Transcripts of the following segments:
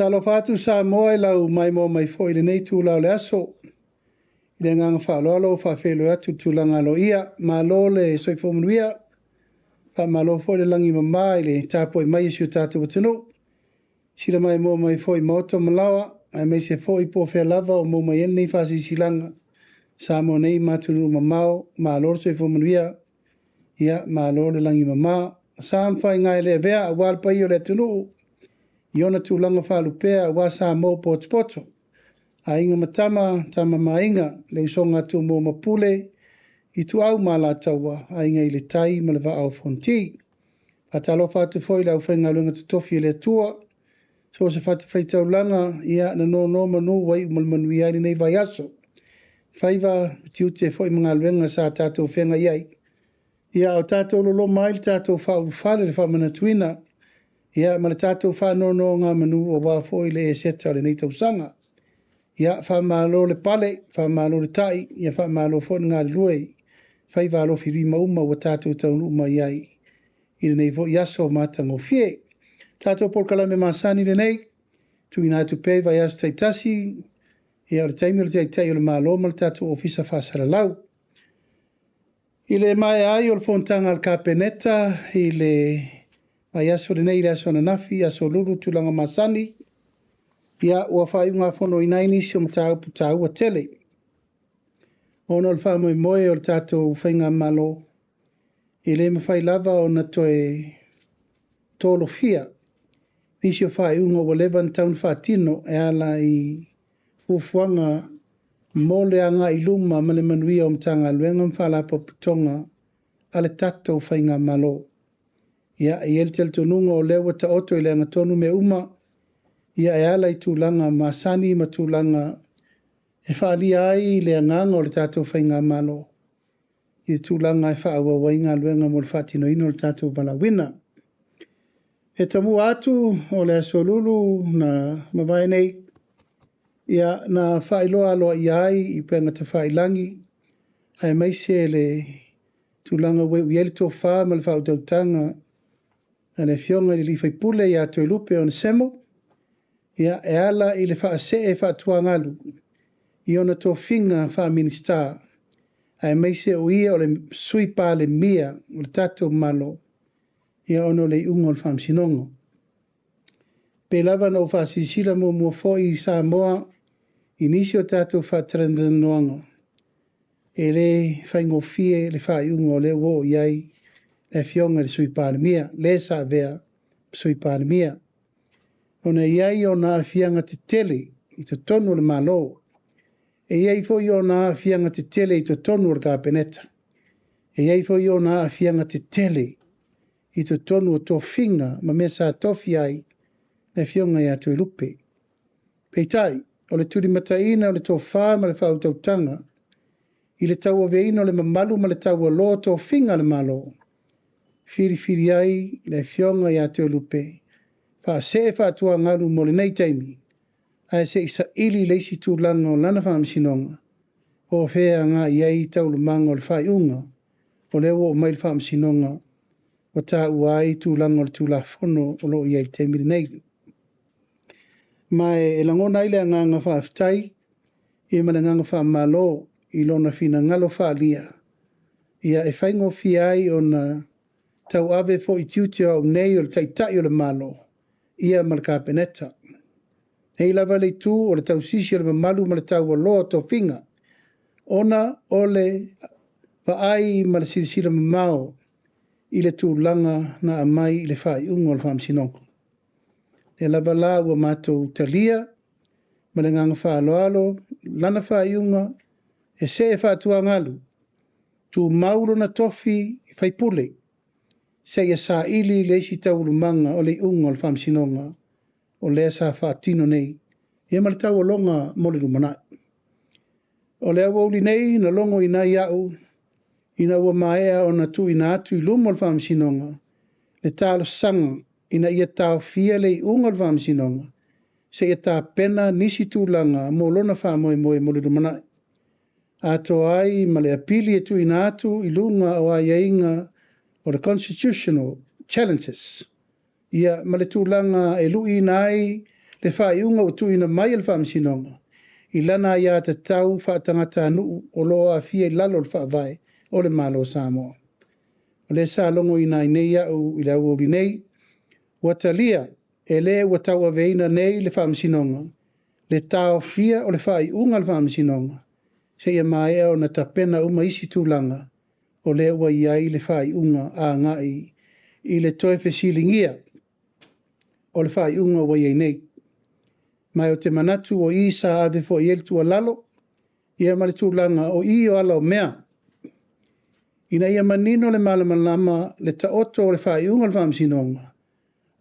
talo fatu sa moe lau mai mo mai fo ile nei tu lau le aso. Ile nganga wha lolo wha whelo atu tūlanga lo ia, ma lo le soifo manuia, wha ma lo fo le langi mamma ile tāpoi mai isu tātu watano. Sira mai mo mai fo i maoto malawa, ai mai se fo i po whea lava o mo mai enei whasi silanga. Sa mo nei matunu mamao, ma lo soifo manuia, ia ma lo le langi mamma. Sa amwhai ngai le vea a walpa i o le tunu. Iona tūlanga whalupea wa sa mo poto. A inga matama, tama mainga, le usonga tu mo mapule, i tu au mala taua, a inga i le tai ma le va au fonti. Patalo fatu foi lau whainga lunga tutofi le tua, so se fatu whaitau langa, ia na no manu wai umalmanui ai nei vai aso. Whaiva tiute foi mga luenga sa tātou whenga iai. Ia o tātou lolo mail tātou whau whale le whamana tuina, ia ma le tātou whanono ngā manu o wā foi le e seta le nei tausanga. Ia whamalo le pale, whamalo le tai, ia whamalo fo ngā lue, whaivalo whirima uma wa tātou taunu uma iai. I nei vo iaso mātango fie. Tātou polkala me masani le nei, tu ina tu pe vai as taitasi, ia o le taimi o le taitai o le malo ma le tātou ofisa whasara lau. I le mai ai o le fontanga al kapeneta, i le ai aso le nei le aso na nafi, aso lulu tulanga masani, ia ua whaiunga whono inaini si o mtau putau a tele. Ono le whamoe moe o le tātou whainga malo. I le mawhai lava o na toe tolo fia. Nisi o whaiunga o levan taun whatino e ala i ufuanga mole anga i luma male manuia o mtanga luenga mwhala po putonga ale tātou whainga malo. Ia i el tel tonunga o lewa ta oto i le angatonu me uma. Ia e ala i tūlanga masani ma tūlanga e whaalia ai le anganga o le tātou whainga malo. I tūlanga e whaawa wainga luenga mo le whatino ino le tātou balawina. E tamu atu o le asolulu na mawai nei. Ia na whailoa aloa i ai i penga ta whailangi. Ai maise le tūlanga we uieli tō wha ma le whautautanga. A le fionga i li whaipule i ato i lupe o semo. Ia e ala i le wha se e wha tuangalu. I ona tō whinga wha minister. Ai meise o ia o le sui pā le mia o le tātou malo. Ia ono le ungo le whamsinongo. Pe lava no wha sisila mo mua foi i Samoa. I nisi o tātou wha trendanoanga. E le whaingo fie le wha ungo le wo iai. Le fionga le sui pā le mia. Le sa vea sui pā le mia. Ona iai o na afianga te tele i te tonu le malo. E iai fo i o na afianga te tele i te tonu le kapeneta. E iai fo i o na afianga te tele i te tonu o tō whinga ma mea sa tofi ai le fionga i atu i lupe. Peitai, o le turi mataina o le tō whā ma le whautautanga. I le tau o veino le mamalu ma le tau o lo tō whinga le malo. Firi ai le fionga i atu i lupe. Fa se fa tua ngalu mo le nei taimi. Ai se isa ili leisi tūlanga o lana whaamsinonga. O whea ngā iei tau le manga o le whai unga. O lewo o mai le whaamsinonga. O tā uai tūlanga o le tūla whono o lo iei taimi le nei. Mai e langona ile ngā ngā whaaftai. I mana ngā ngā whaamalo i lona whina ngalo whaalia. Ia e whaingo fiai o na tau ave fo i tiute o nei o le taitai o le malo. Ia ma le kapeneta. Hei lava le tū o le tau sisi o le mamalu ma le tau o loa tō whinga. Ona o le paai ma le sirisira mamao i le tūlanga na amai i le whai ungo le whamsinongo. E lava la ua mātou talia ma le nganga whaaloalo lana whai unga e se e whātua ngalu. Tu mauro na tofi whaipule. Se ia sa ili le si tau lumanga o le unga o le whamsinonga. O lea sa whaatino nei, e mara tau o longa mo le rumanai. O lea wauli nei, na longo ina iau, ina ua maea o na tu ina atu i lumo le whamsinonga, le talo sanga, ina ia tau fia le unga le whamsinonga, se ia tā pena nisi tūlanga mo lona whamoe moe mo le rumanai. Ato ai ma le apili e tu ina atu i lunga o ai inga o the constitutional challenges. Ia ma le tūlanga e lui nai le whaiunga o tuina mai le whaamsinonga. I lana ia te tau whaatangata nuu o loa a fia i lalo le whaavai o le malo Samoa. O le sa longo i nai nei au i lau ori nei, watalia e le watau a veina nei le whaamsinonga, le tau fia o le whaiunga le whaamsinonga, se ia mai o na tapena uma isi tūlanga o le ua iai le whaiunga a ngai i le toe whesilingia o le whaiunga wa iai nei. Mai o te manatu o i sa ave fo i eltu a lalo, ia male tūlanga o i o ala o mea. Ina ia manino le malamalama le taoto o le whaiunga le whaamsinonga.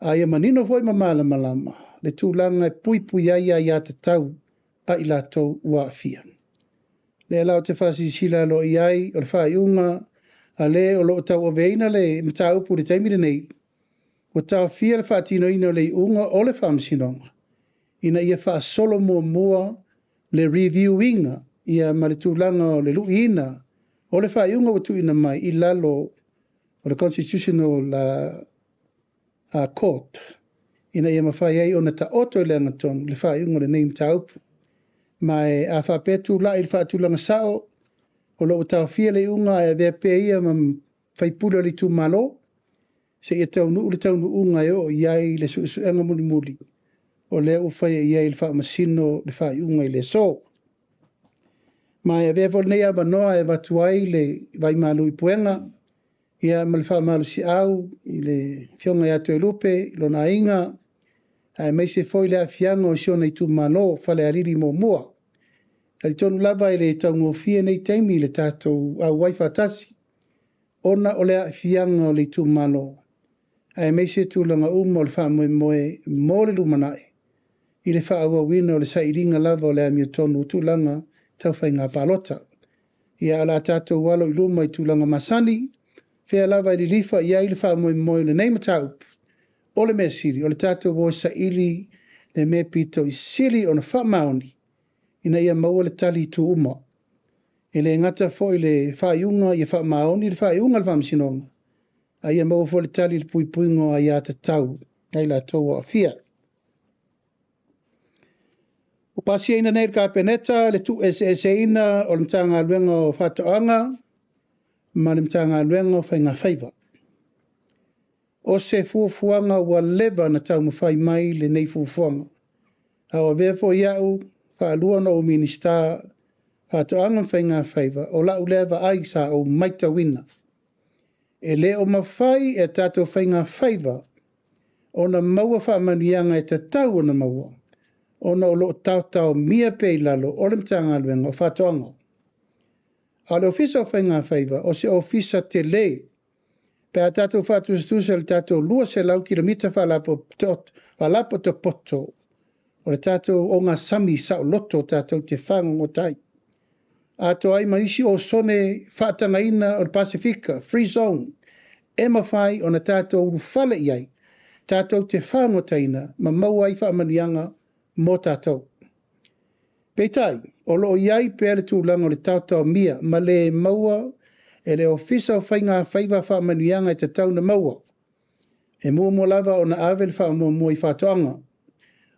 A ia manino foi ma malamalama le tūlanga e pui pui aia ia te tau a i lato ua fia. Le alau te whasi sila lo iai o le whaiunga a le o lo tau o veina le mtaupu le taimire nei. O tau fia le whaatino ina le unga o le whaamsinonga. Ina ia wha solo mua le reviewinga ia maritulanga o le luina o le whaiunga o tuina mai i lalo o le constitutional court. Ina ia mawhai ai o na ta oto le angatong le whaiunga le name taupu. Mai a whapetu la i le whaatulanga sao o lo tau fia le unga e vea pe ia ma whaipula le tu malo se ia tau nuu le tau nuu unga e o iai le suenga muli muli. O le u whai ia i le wha masino le wha iunga i le so. Mai a vea nei a manoa e watuai le vai malu i puenga, ia ma le wha malu si au, i le fionga i atu e lupe, i lo na inga, ai mai se foi le a fianga o siona i tu malo, whale a riri mo mua. Ai tonu lava i le tau ngofia nei teimi le tātou au waifa tasi, ona o le a fianga o le tu malo. Ai mai se tūlanga umo le wha moe mo le lumanai. I le wha awa wina o le sairinga lava o le amia tonu tūlanga tau whai ngā palota. Ia ala tātou walo i luma i tūlanga masani, whea lava i li lifa ia i le wha moe le neima taup. O le mea siri, o le tātou o sairi le mea pito i siri o na wha maoni. Ina ia maua le tali i tu uma. E le ngata fo i le wha iunga i wha maoni, le wha iunga le wha msinonga. A ia maua fo le tali le pui puingo a ia te tau, nei la tau a fia. O pasia ina nei ka peneta le tu ese ina o le mtanga luenga o whatoanga, ma le mtanga luenga o whainga whaiva. O se fuafuanga wa leva na tau mawhai mai le nei fuafuanga. A o vefo iau, whaalua na o minista whatoanga whainga whaiva, o lau leva ai sa o maita wina. E le o mawhai e tato whainga whaiva, o na maua whaamanianga e te tau o na maua. Ona o lo tau mia pei lalo o le mtanga luenga o whatoanga. A le ofisa o whainga whaiva o se ofisa te le. Pe a tātou whatustusa le tātou lua se lau kilomita whalapo to poto. O le tātou o ngā sami sa o loto tātou te whango o tai. A to ai maisi o sone whaatanga ina o le Pasifika, free zone. E mawhai o na tātou urufale iai. Tātou te whango taina ma maua i whaamanianga mo tātou. Peitai, o lo iai pēle tūlanga o le tātou mia, ma le maua e le ofisa o whainga whaiva whaamanuianga e te tau na maua. E mua mo lava o na awe le whaamua i whatoanga.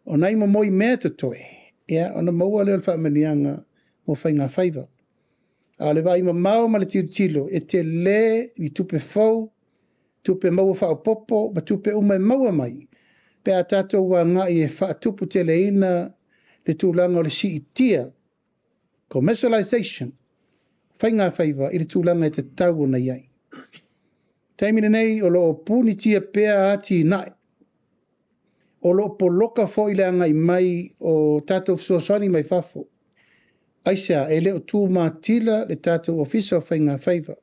O nai mo moi mea te toe, ea o na maua le whaamanuianga mo whainga whaiva. A le vai ma mau ma le tilo e te le i tupe fau, tupe maua whaopopo, ma tupe umai maua mai. Pe a tātou wa ngai e whaatupu te leina le tūlanga o le siitia, commercialization, whainga whaiva i le tūlanga e te tau na iai. Taimine nei o lo puni tia pea ati nai, o lo poloka fo i le angai mai o tātou suasani mai fafo. Aisea e leo tū mātila le tātou ofisa o whainga whaiva.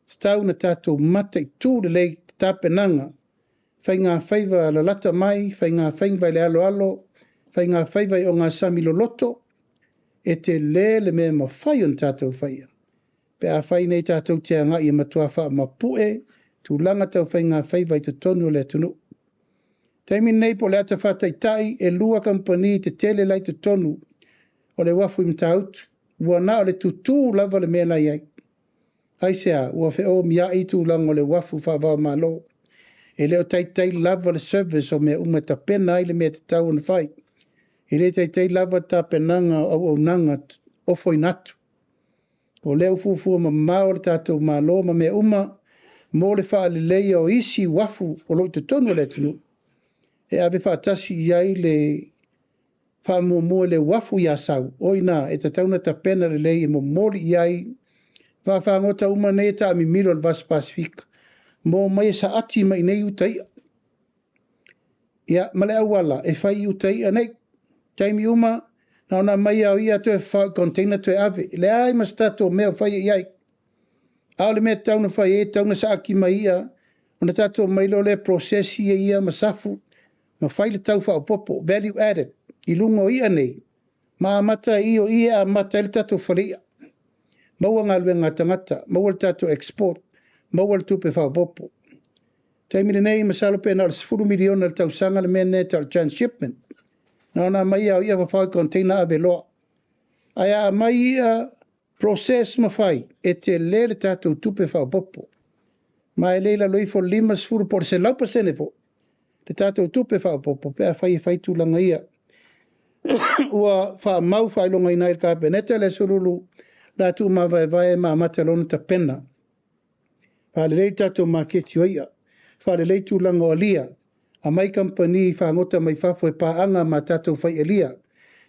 Stau na tātou mata i tū le lei tāpenanga, whainga whaiva la lata mai, whainga whaiva le alo alo, whainga whaiva o ngā sami loto, e te le mea ma whai on tātou whaia. Pe a whai nei tātou te anga i matua wha ma pue, tu langa tau whainga whaiva i te tonu le tunu. Taimin nei po le ata whatai tai e lua kampani te tele lai te tonu o le wafu i mtautu, ua na o le tutu lava le mea lai ai. Aisea, ua wheo mia i tu langa o le wafu wha malo. e leo tai lava le service o mea uma ta pena ai le mea te tau na whai. E le tai lava ta penanga au nanga o foi natu. O leo fufua ma mao le tatou malo ma mea uma mo le wha le leia o isi wafu o lo te tonu le tunu. E ave whaatasi iai le wha mua le wafu ia sau. Oina e ta tauna ta pena le leia mo mori iai wha ngota uma ne ta mi milo le vas Pasifika. Mo mai sa ati mai nei utai. Ia male awala e whai utai anei. Taimi uma na ona mai au ia to e wha container to e ave. Le ai mastato mea whai iai. Ao le mea tauna whai e tauna sa aki mai ia. Ona tato mai lo le prosesi e ia masafu. Ma whai le tau wha popo. Value added. I lungo ia nei. Ma amata i o ia amata le tato wharia. Maua ngā lue ngā tangata. Maua le tato export. Maua le tupe wha popo. Taimine nei masalo pe na 10 miliona le tau sanga le mene tal transshipment. Na ona mai au ia whai container ave loa. Aia mai ia process mawhai e te le tato tupe wha popo. Ma e leila loifo 5 por se lau pasene fo. Le tato tupe wha popo pe a whai tūlanga ia. Ua wha mau whai longa ina il kāpeneta le surulu la tu ma vai ma matalona ta pena. Wha le tato ma keti oia. Wha le tūlanga o lia. A mai company wha ngota mai whafo e paanga ma tato whai elia.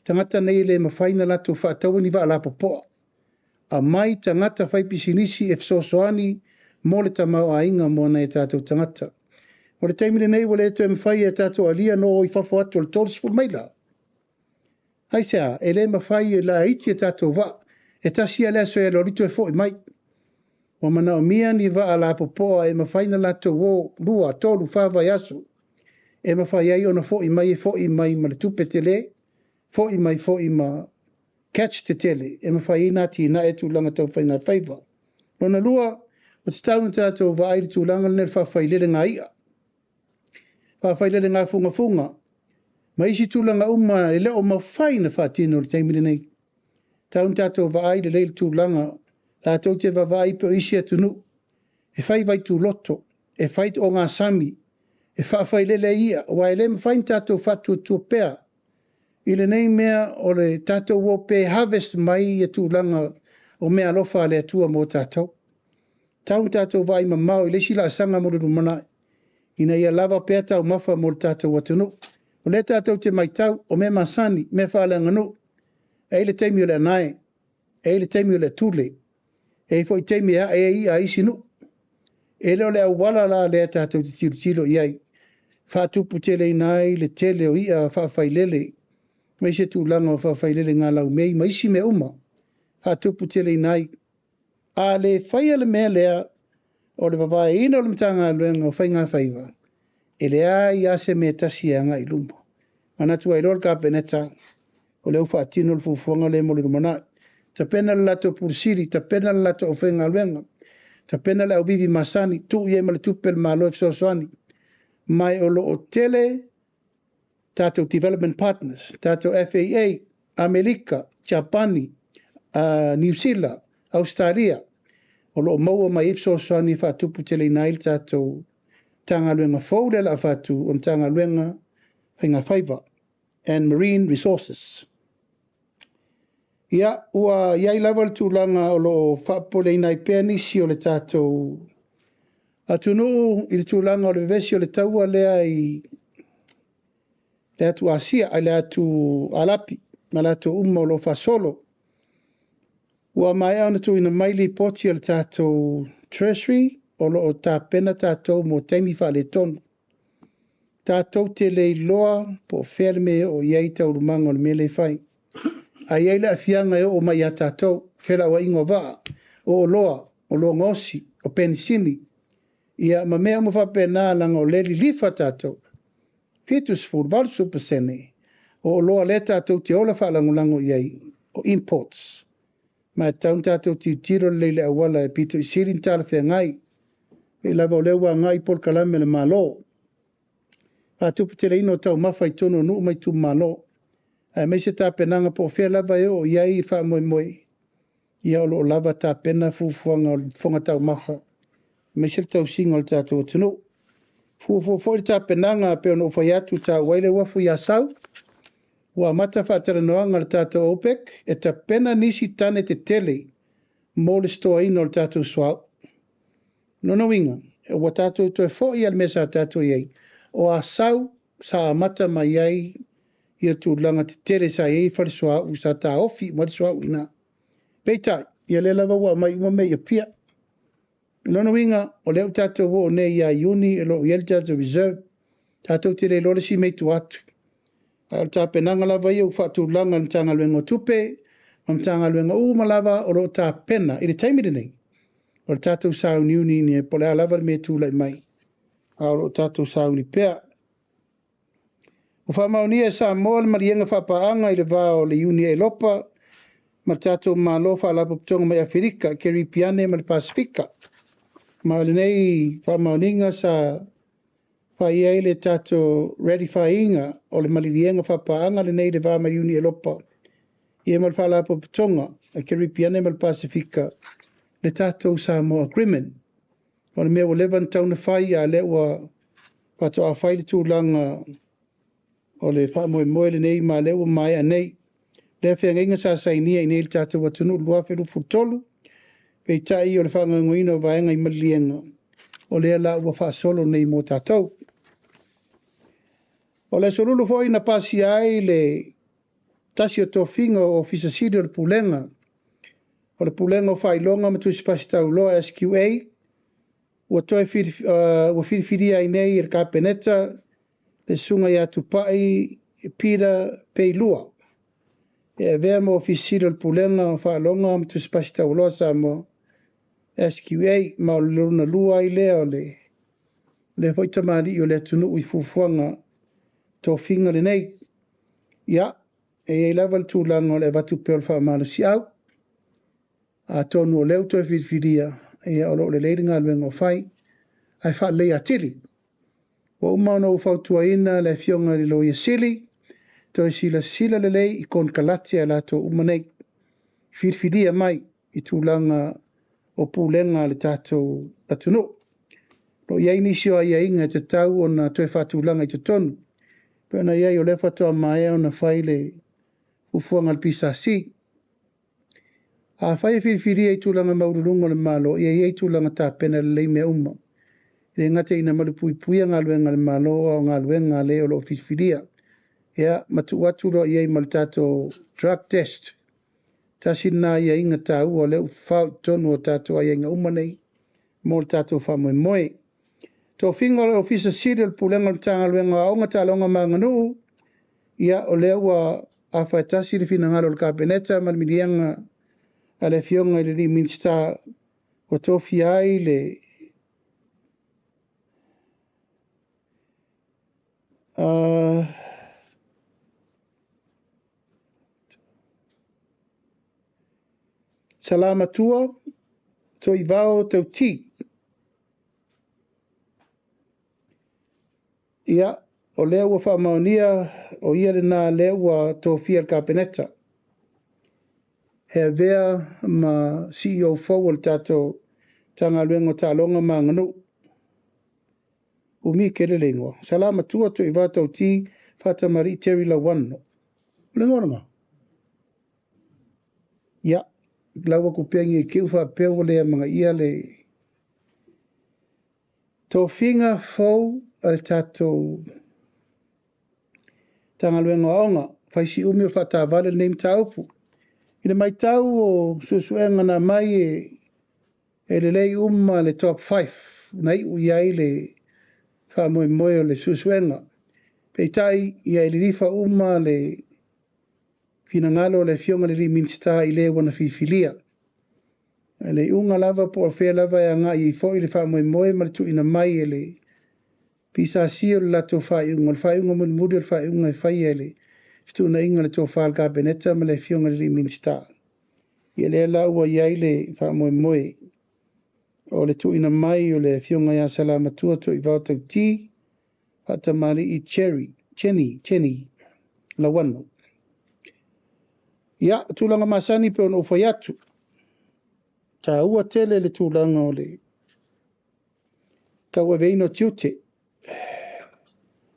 Tangata nei le mawhaina lato wha tawani wa ala popoa. A mai tangata whai pisinisi e fsosoani mo le tamau a inga mo nei tato tangata. O le taimile nei wale eto e mawhai e tato alia no i whafo atu le toris fu maila. Hai sea, e le mawhai e la iti e tato wa, e tasi ale so e lorito e fo i mai. O mana o mia ni wa ala popoa e mawhaina lato wo lua tolu whawa yasu. E mawhai ai ona fo i mai ma le tupe tele, fo i ma catch te tele, e mawhai inati na e tūlanga tau whai ngā whaiva. Lona lua, o te tauna tātou wa airi tūlanga nere whawhailele ngā ia. Whawhailele ngā funga. Ma isi tūlanga uma e leo mawhai na whaatino le taimile nei. Tauna tātou wa airi leile tūlanga, tātou te wawai pe o isi atunu. E whai vai tū loto, e whai o ngā sami, e whawhailele ia, wa e le mawhai tātou whatu tū pēr. I le nei mea o le tātou o pe harvest mai e tūlanga o mea lofa le atua mo tātou. Taun tātou vai mamau i le sila asanga mo le rumana. Ina ia lava pēr tau mafa mo le tātou atunu. O le tātou te mai tau o me masani, me whaale nganu. E le teimi o le anae, e le teimi o le tūle. E fo i teimi a e i a isinu. E leo le awala la le tātou te tilo iai. Whātupu tele inai le tele o ia whawhailele. Mai se tūlanga o whawhailele ngā lau mei, ma isi me uma. Whātupu tele inai. A le whaiale mea lea o le wawae ina o le mtanga luenga o whai ngā whaiva. E le ai ase me tasi a ngā ilumbo. Manatua i lor ka peneta o le ufa atino le fufuanga le mo le rumana. Ta pena le lato pursiri, ta pena le lato o whainga luenga. Ta pena le au vivi masani, tu i e ma le tupel malo e fsosoani. Mai o lo o tele tātou development partners, tātou FAA, Amerika, Japani, New Zealand, Australia. O lo maua mai fsosoani whatupu tele inail tātou tanga luenga fōle la whatu o tanga luenga whainga whaiva and marine resources. Ia, ua iai lawal tūlanga o lo whapole inai pēnisi o le tātou atunu i le tūlanga o le vesi o le taua lea i le atu asia, ai le atu alapi, ma le atu uma o lo whasolo. Ua mai au na tu ina maili poti o le tātou treasury, o lo o tā pena tātou mo teimi wha le tonu. Tātou te lei loa po wherme o iei tau rumanga o le mele whai. A iei la fianga e o mai a tātou, whera wa ingo waa, o loa ngosi, o penisini. Ia ma mea mo whapena langa o leli lifa tātou. Fitus full valsu pasene, o loa le tātou te ola whalangulango iei, o imports. Ma taun tātou ti tiro leile awala e pito i sirin tāla whea ngai, e lava o lewa ngai pol kalame le malo. A tupu te reino tau mawhai tono nuu mai tu malo. A me se tā penanga po whea lava e o iai wha moe moe. Ia o lo lava tā pena fufuanga o whonga tau maha. Me se tau singa o tātou tunu. Fu ta penanga pe ono foi atu ta waile wafu ya sau. Wa mata whaatara noanga le tātou OPEC, e ta pena nisi tane te tele mō le stoa ino le tātou swau. Nono winga, e wa tātou toi fo i al mesa tātou iei, o a sau sa mata mai iei i atu langa te tele sa iei whare swau, sa tā ofi mwari swau ina. Peitai, ia le lava wa mai uma mei a pia. Nono winga, o leo tātou wo ne ia iuni e lo iel tātou reserve, tātou te le lore si mei tu atu. Al ta penanga lava iu whatu langa ni tanga luenga tupe, mam tanga luenga malava o lo ta pena, i le taimiri nei. O le tātou sau niuni ni e pole a lava me tūlai mai. A o lo tātou sau ni pea. O whamaunia sa moa le marienga whapaanga i le vā o le iuni e lopa, ma tātou ma lo whalapa putonga mai Afrika, keri piane ma le Pasifika. Ma le nei whamauninga sa whai ei le tātou ratifyinga o le malirienga whapaanga le nei le vā mai iuni e lopa. Ie ma le whalapa putonga, a keri piane ma le Pasifika, le tātou Samoa Agreement. O le mea o levan tauna whai a le ua pato a whai le tūlanga o le whamoe moe le nei ma le ua mai a nei. Le whea ngenga sa sainia i nei le tātou watunu lua wheru futolu, pei tai o le whangangoina o vaenga i malienga o le ala ua whaasolo nei mo tātou. O le solulu foi na pasi ai le tasi o tofinga o fisasidi o le pulenga. O le pulenga o whailonga ma tuisi pasi tau loa SQA. Ua toi whiriwhiri ai nei i le kapeneta le sunga i atu pai pira peilua. E vea mo fisasidi o le pulenga o whailonga ma tuisi pasi tau loa sa mo SQA ma o le luna lua i lea o le hoitamari o le tunu ui fufuanga tofinga le nei. Ia, e lava le tūlanga o le watu peo le whamalo si au. A tonu o leo toi whiriwhiria e o lo le leiringa luenga o whai. Ai wha lei a tiri. Wa umana u whautua ina le fionga li loia sili. Toi sila le lei i kon kalati a lato umanei. Whiriwhiria mai i tūlanga o pūlenga le tātou atunu. Lo iei nisio ai inga te tau o na toi whatūlanga i te tonu. Pena iei o le whatoa mai o na whaile ufuanga le pisa si. A whai whiriwhiria i tūlanga maururunga le malo, iei tūlanga tā pena le lei mea uma. Le ngate ina marupui puia ngā luenga le malo o ngā luenga le o lo whiriwhiria. Ia, matu watu lo iei mal tātou drug test. Tasina iei inga tā ua le ufau tonu o tātou iei ngā umanei, mo le tātou whamoe moe. Tō whinga le ofisa siri le pulenga le tanga luenga o ngā tālonga manganu, ia o le ua a whaitasi le whina ngaro le kapeneta, marmirianga a le fionga i le li minsta o tofi ai le salama tua to i vao tau ti. Ia, o lea ua whamaunia o ia le nā lea ua tōwhia le kapeneta. He vea ma CEO fau o le tātou tanga luenga tālonga mā nganu. Umi kere lengua. Salama tua to i vao tau ti whata mari Terry Lawano. Lengua ngā. Ia, lawa kupengi e kiu wha peo lea mga ia le tōwhinga fau al tātou tanga luenga aonga, whaisi umi o whata vale neim taupu. Ina mai tau o susuenga na mai e le lei le top 5, nei ui ai le whamoe moe o le susuenga. Peitai ia le rifa le finangalo le fionga le minsta i le wana fifilia. Le unga lava po whea lava e anga i fo i le whamoe moe maritu ina mai e le pisa si o le lato whaiunga, le whaiunga muri o le whaiunga e whai e le stu na inga le tō whaal ka beneta ma le fionga le minsta. Ia le la ua iai le whamoe moe o le tu ina mai o le fionga ia salama tua to i vātau ti hata mari i Chenny, la wano. Ia, tūlanga masani pe ono whai atu. Ta ua tele le tūlanga o le kaua veino tiute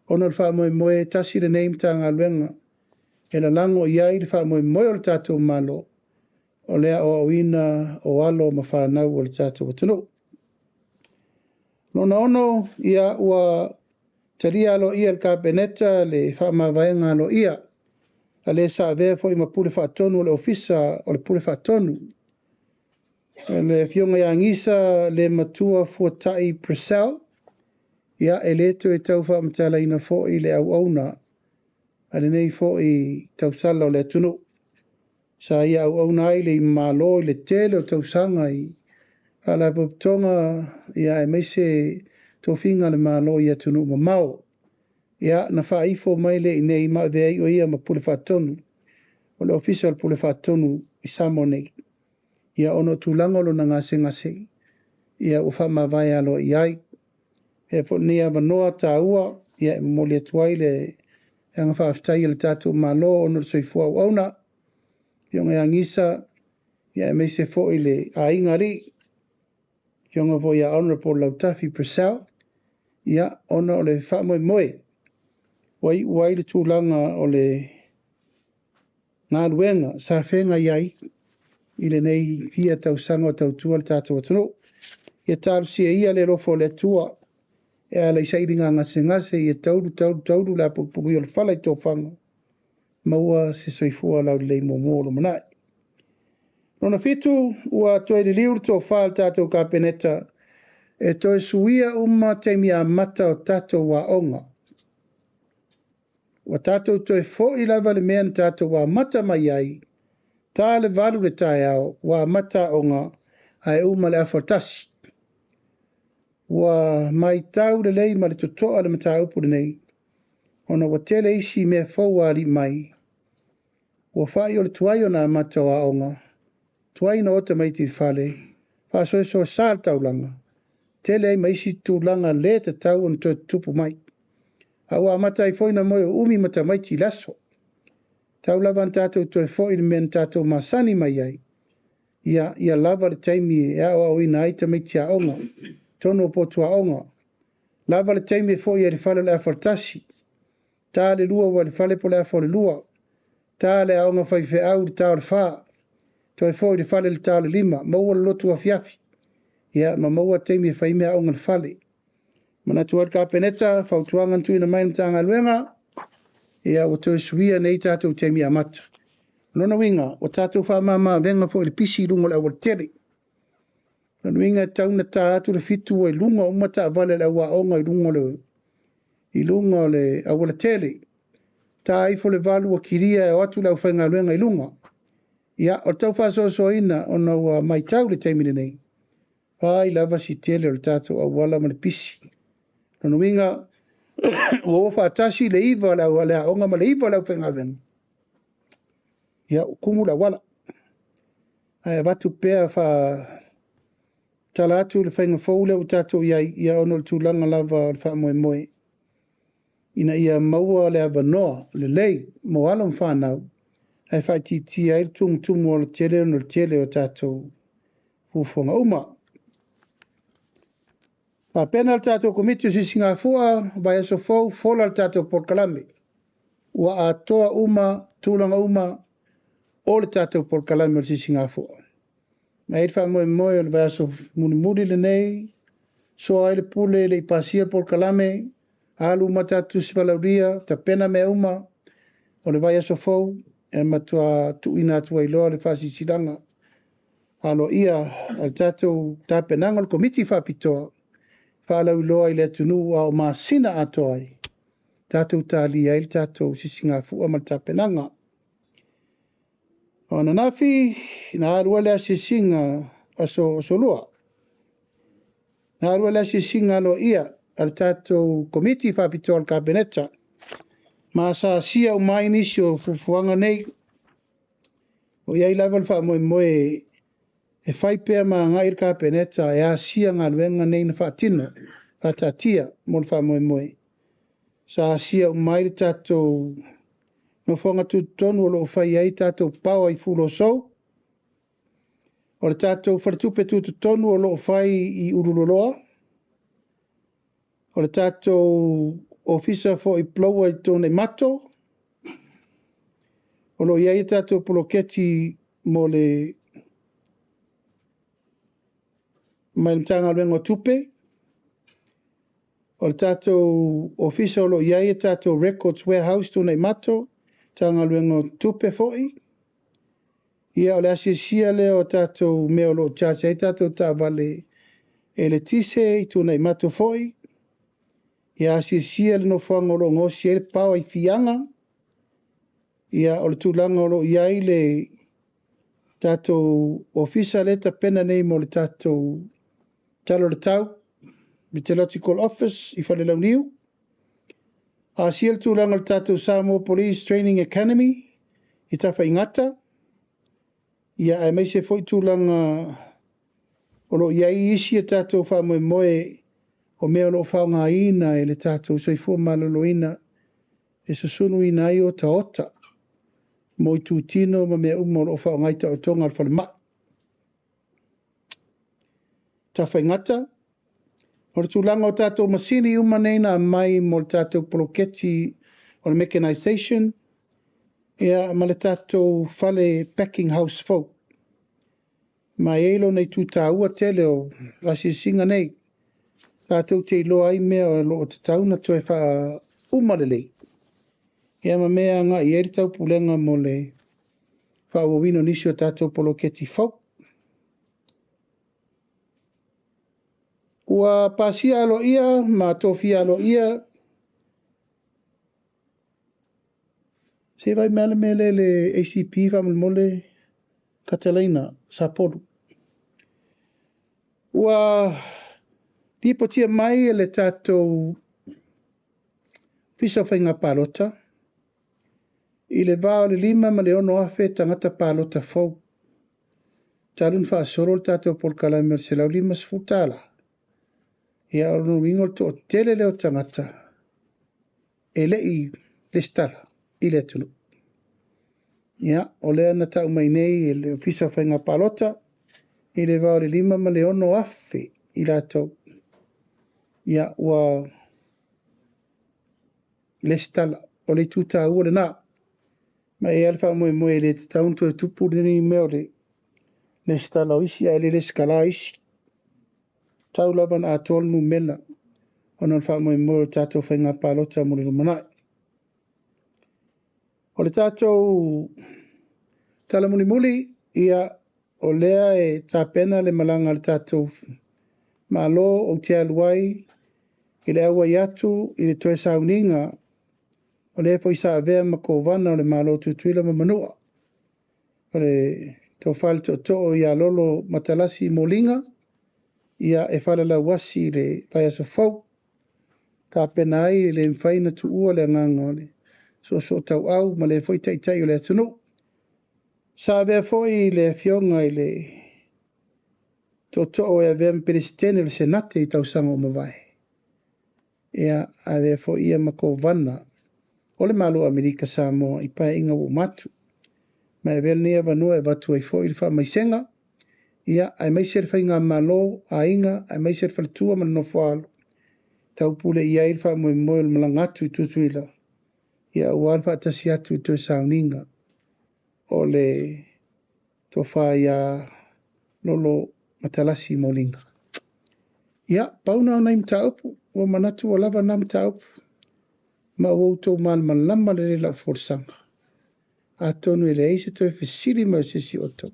ona le whaamoemoe tasi le nei mta ngā luenga e la lango iai le whaamoemoe o le tātou malo o lea o awina o alo ma whanau o le tātou watunu. Lona ono ia ua taria alo ia le kapeneta le whaamawhaenga alo ia a le sa vea fo i mapule whaatonu o le ofisa o le pule whaatonu. Le fionga ia ngisa le matua fuatai Presel ia e leto e tau whaamtala ina fo i le au auna a le nei fo i tau sala o le tunu. Sa ia au auna ai le malo i le tele o tau sanga i ala puptonga ia e meise tofinga le malo i atunu mamao. Ia na whaifo mai le i nei ma vei o ia ma pule whaatonu o le official pule whaatonu i samo nei. Ia ono tūlangolo na ngase ia ufa mawai alo i ai. E fo nia vanoa tā ua ia e moli atuai le anga whaaftai le tātou malo ono le soifua au auna. Ionga ia ngisa ia e meise fo i le a ingari. Ionga vo ia Honorable Lautafi Presel. Ia ono o le whaamoe wai le tūlanga o le ngā luenga sa whenga iai i le nei fia tau sanga o tau tua le tātou atunu. Ia tāru sia ia le rofo le tua e ala isairinga ngase ia tauru la pupuku i o le whala i tō whanga. Maua se soifua lau lei mōmōlo manai. Nona fitu ua toi le liur tō whal tātou ka peneta e toi suia teimi a mata o tātou wa onga. Wa tātou toi fo i lava le mea tātou wa mata mai ai, tā le valu le tai au, wa mata onga ai le afortasi. Wa mai tau le lei ma le tutoa le mata upu le nei, ona wa tele isi mea fōua li mai. Wa whai o le tuai o nā mata wa onga, tuai na ota mai ti whale, wha so sār tau langa, tele ai maisi tu langa le te tau on to tupu mai. Awa mata I foina moe o umi mata mai ti laso. Tau lava tātou toi fo i men tātou masani mai ai. Ia lava le taimi e au au ina aita mai tia onga. Tono po tua onga. Lava le taimi e fo i le fale le afartasi. Tā le lua wa le fale po le afore lua. Tā le aonga fai fe au le tau le faa. Toi fo i le fale le tau le lima. Maua le lotu a fiafi. Ia ma maua taimi e fai mea aonga le fale. Mana tuar ka peneta, fautuangan tu ina maina tanga luenga, ia o toi suia nei tātou teimi a mata. Lona winga, o tātou whamama venga fo i le pisi lungo le awal tere. Lona winga tauna tā atu le fitu o i lunga umata vale le awa onga i lunga le awal tere. Tā ifo le valu o kiria e o atu le au whainga luenga i lunga. Ia, o tau whaso so ina, o na mai tau le teimi nei. Pai lava si tele o le tātou awala ma le pisi. Lona winga, o whaatasi le iwa la onga ma le iwa la whenga venga. Ia ukumu la wala. Ai watu pea wha talatu le whenga fōule o tātou ia ono le tūlanga lava le wha moe. Ina ia maua le avanoa le lei mo alon whanau. Ai whai titi ai tumu o le tele o tātou fufonga uma. Pa pena le tātou komiti o Sisingafua, vai aso fau, fola le tātou Port Kalame. Ua atoa tūlanga o le tātou Port Kalame o Sisingafua. Ma eidwha moe o le vai aso muni le nei, so ai le pule le ipasia Port Kalame, alu matatu sivalauria, ta pena mea o le vai aso fau, e matua tuina atua iloa le whasi silanga. Alo ia, al tātou tāpenanga le komiti whapitoa, whalau loa I le tunu au maa sina ato ai. Tātou tāli ai le tātou Sisingafua ma tāpenanga. O na nafi, na arua lea sisinga aso lua. Na arua lea sisinga lo ia al tātou komiti whapito al kabineta. Ma sa sia o mai nisi o fufuanga nei. O iai level wha moe e whaipea ma ngai ka peneta e a sia ngā luenga nei na whaatino, whaatatia mo le wha moe. Sa sia o mai le tātou no whanga tu tonu o lo whai ai tātou pau ai fulo sou. O le tātou wharatupe tu tonu o lo whai I uruloloa. o le tātou ofisa fo I ploua I tōne mato, o lo iai tātou poloketi mo le mai mtanga luengo tupe, o le tātou ofisa o lo iai tātou records warehouse tōne mato, tanga luengo tupe foi, ia o le asisia le o tātou mea o lo chacha I tātou tā vale e le tise I tōne mato foi, ia asisia le no whanga o lo ngosi e le pao I fianga, ia o le tūlanga o lo iai le tātou ofisa le ta pena nei mo le tātou talo le tau, Meteorological Office I whale lau niu. Asia le tūlanga le tātou Samoa Police Training Academy I ta whaingata. Ia ai mai se foi tūlanga o lo iai isi e tātou whamoe moe o mea lo whaunga ina e le tātou soifua malolo ina e susunu ina ai o ta ota. Mo I tūtino ma mea umo lo whaunga ita o tonga al whale mak. Ta whaingata. O le tūlanga o tātou masini umaneina mai mo le tātou poloketi o le mechanization. Ia ma le tātou whale packing house folk. Ma eilo nei tūtāua tele o lasi singa nei. Tātou te iloa ai mea o lo o te tauna toi wha umarelei. Ia ma mea ngā I eri tau pulenga mo le wha uawino nisi o tātou poloketi folk. Ua pasia alo ia, ma tofia alo ia. Se vai mele mele le ACP whamulmole Catalina, Sapporo. Ua lipotia mai le tātou fisa whainga pālota. I le vāo le 5 ma le 6 afe tangata pālota fau. Tālun whaasoro le tātou polkalame se lau 5 sfutala. Ia ono wingol to tele leo tangata. E lei le stala, I le tunu. Ia, o lea na tau mai nei le ofisa whainga pālota. I le vāo le 5 ma le 6 afe I lātou. Ia, ua le stala, o le tūtā ua le nā. Ma e alfa moe le taunto e tupu ni meo le stala o isi, ai le skala isi. Tau laban a tol mu mela. Ona alfa moe tātou whainga pālota mo le rumanai. O le tātou tala muli ia o lea e tāpena le malanga le tātou malo o te aluai I le aua iatu I le toe sauninga o le fo isa avea mako vana o le malo tutuila ma manua. O le tau whale to ia lolo matalasi molinga ia e whale la wasi le vai asa fau. Tāpena ai le mwhaina tu ua le nganga o le so tau au ma le foi tai o le atunu. Sa avea foi le fionga I le to e avea mperesitene le senate I tau sanga o mawai. Ia avea foi ia mako vana o le malo Amerika Samoa I pae inga o matu. Ma e vele nia vanua e watu ai foi I wha maisenga. Ia ai maise le whainga malo a inga, ai maise le whaletua ma no whaalo. Tau pule ia I wha moe moe le malangatu I tutuila. Ia uan wha atasi atu I tue sauninga. O le to wha ia lolo matalasi molinga. Ia, pauna o naim taupu, o manatu o lava nam taupu. Ma wautou malama le la forsanga. A tonu ele eise toi fesili ma sisi oto.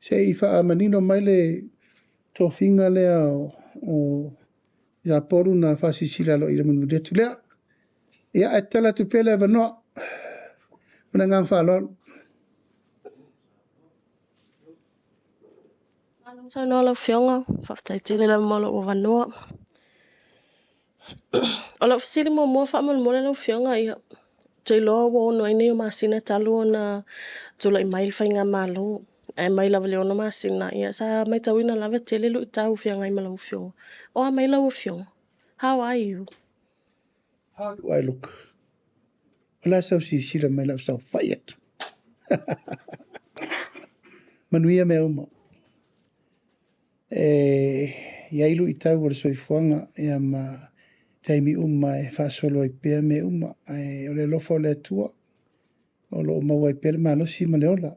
Se I wha amanino mai le to finga lea o ia poru na whasisila lo I le munu detu lea. Ia e tala tu pele ava noa. Mana ngang whalolo. Sa no la fionga, whaftai tele la molo o vanua. O la fisiri mo mua wha mo la fionga ia. Tei loa wo no ine o masina talu o na tula I mail whainga malu. E mai lava leo no masina ia. Sa mai tawina lava tele lu I tau fionga I malau fionga. O a mai lau fionga. How are you? How do I look? Wala sau si sila mai lau sau whaiatu. Manuia me uma. Iailu I tau wale soifuanga ia ma taimi e whaasolo i pia me o le lofo le tua o lo maua i pia le malosi ma le ola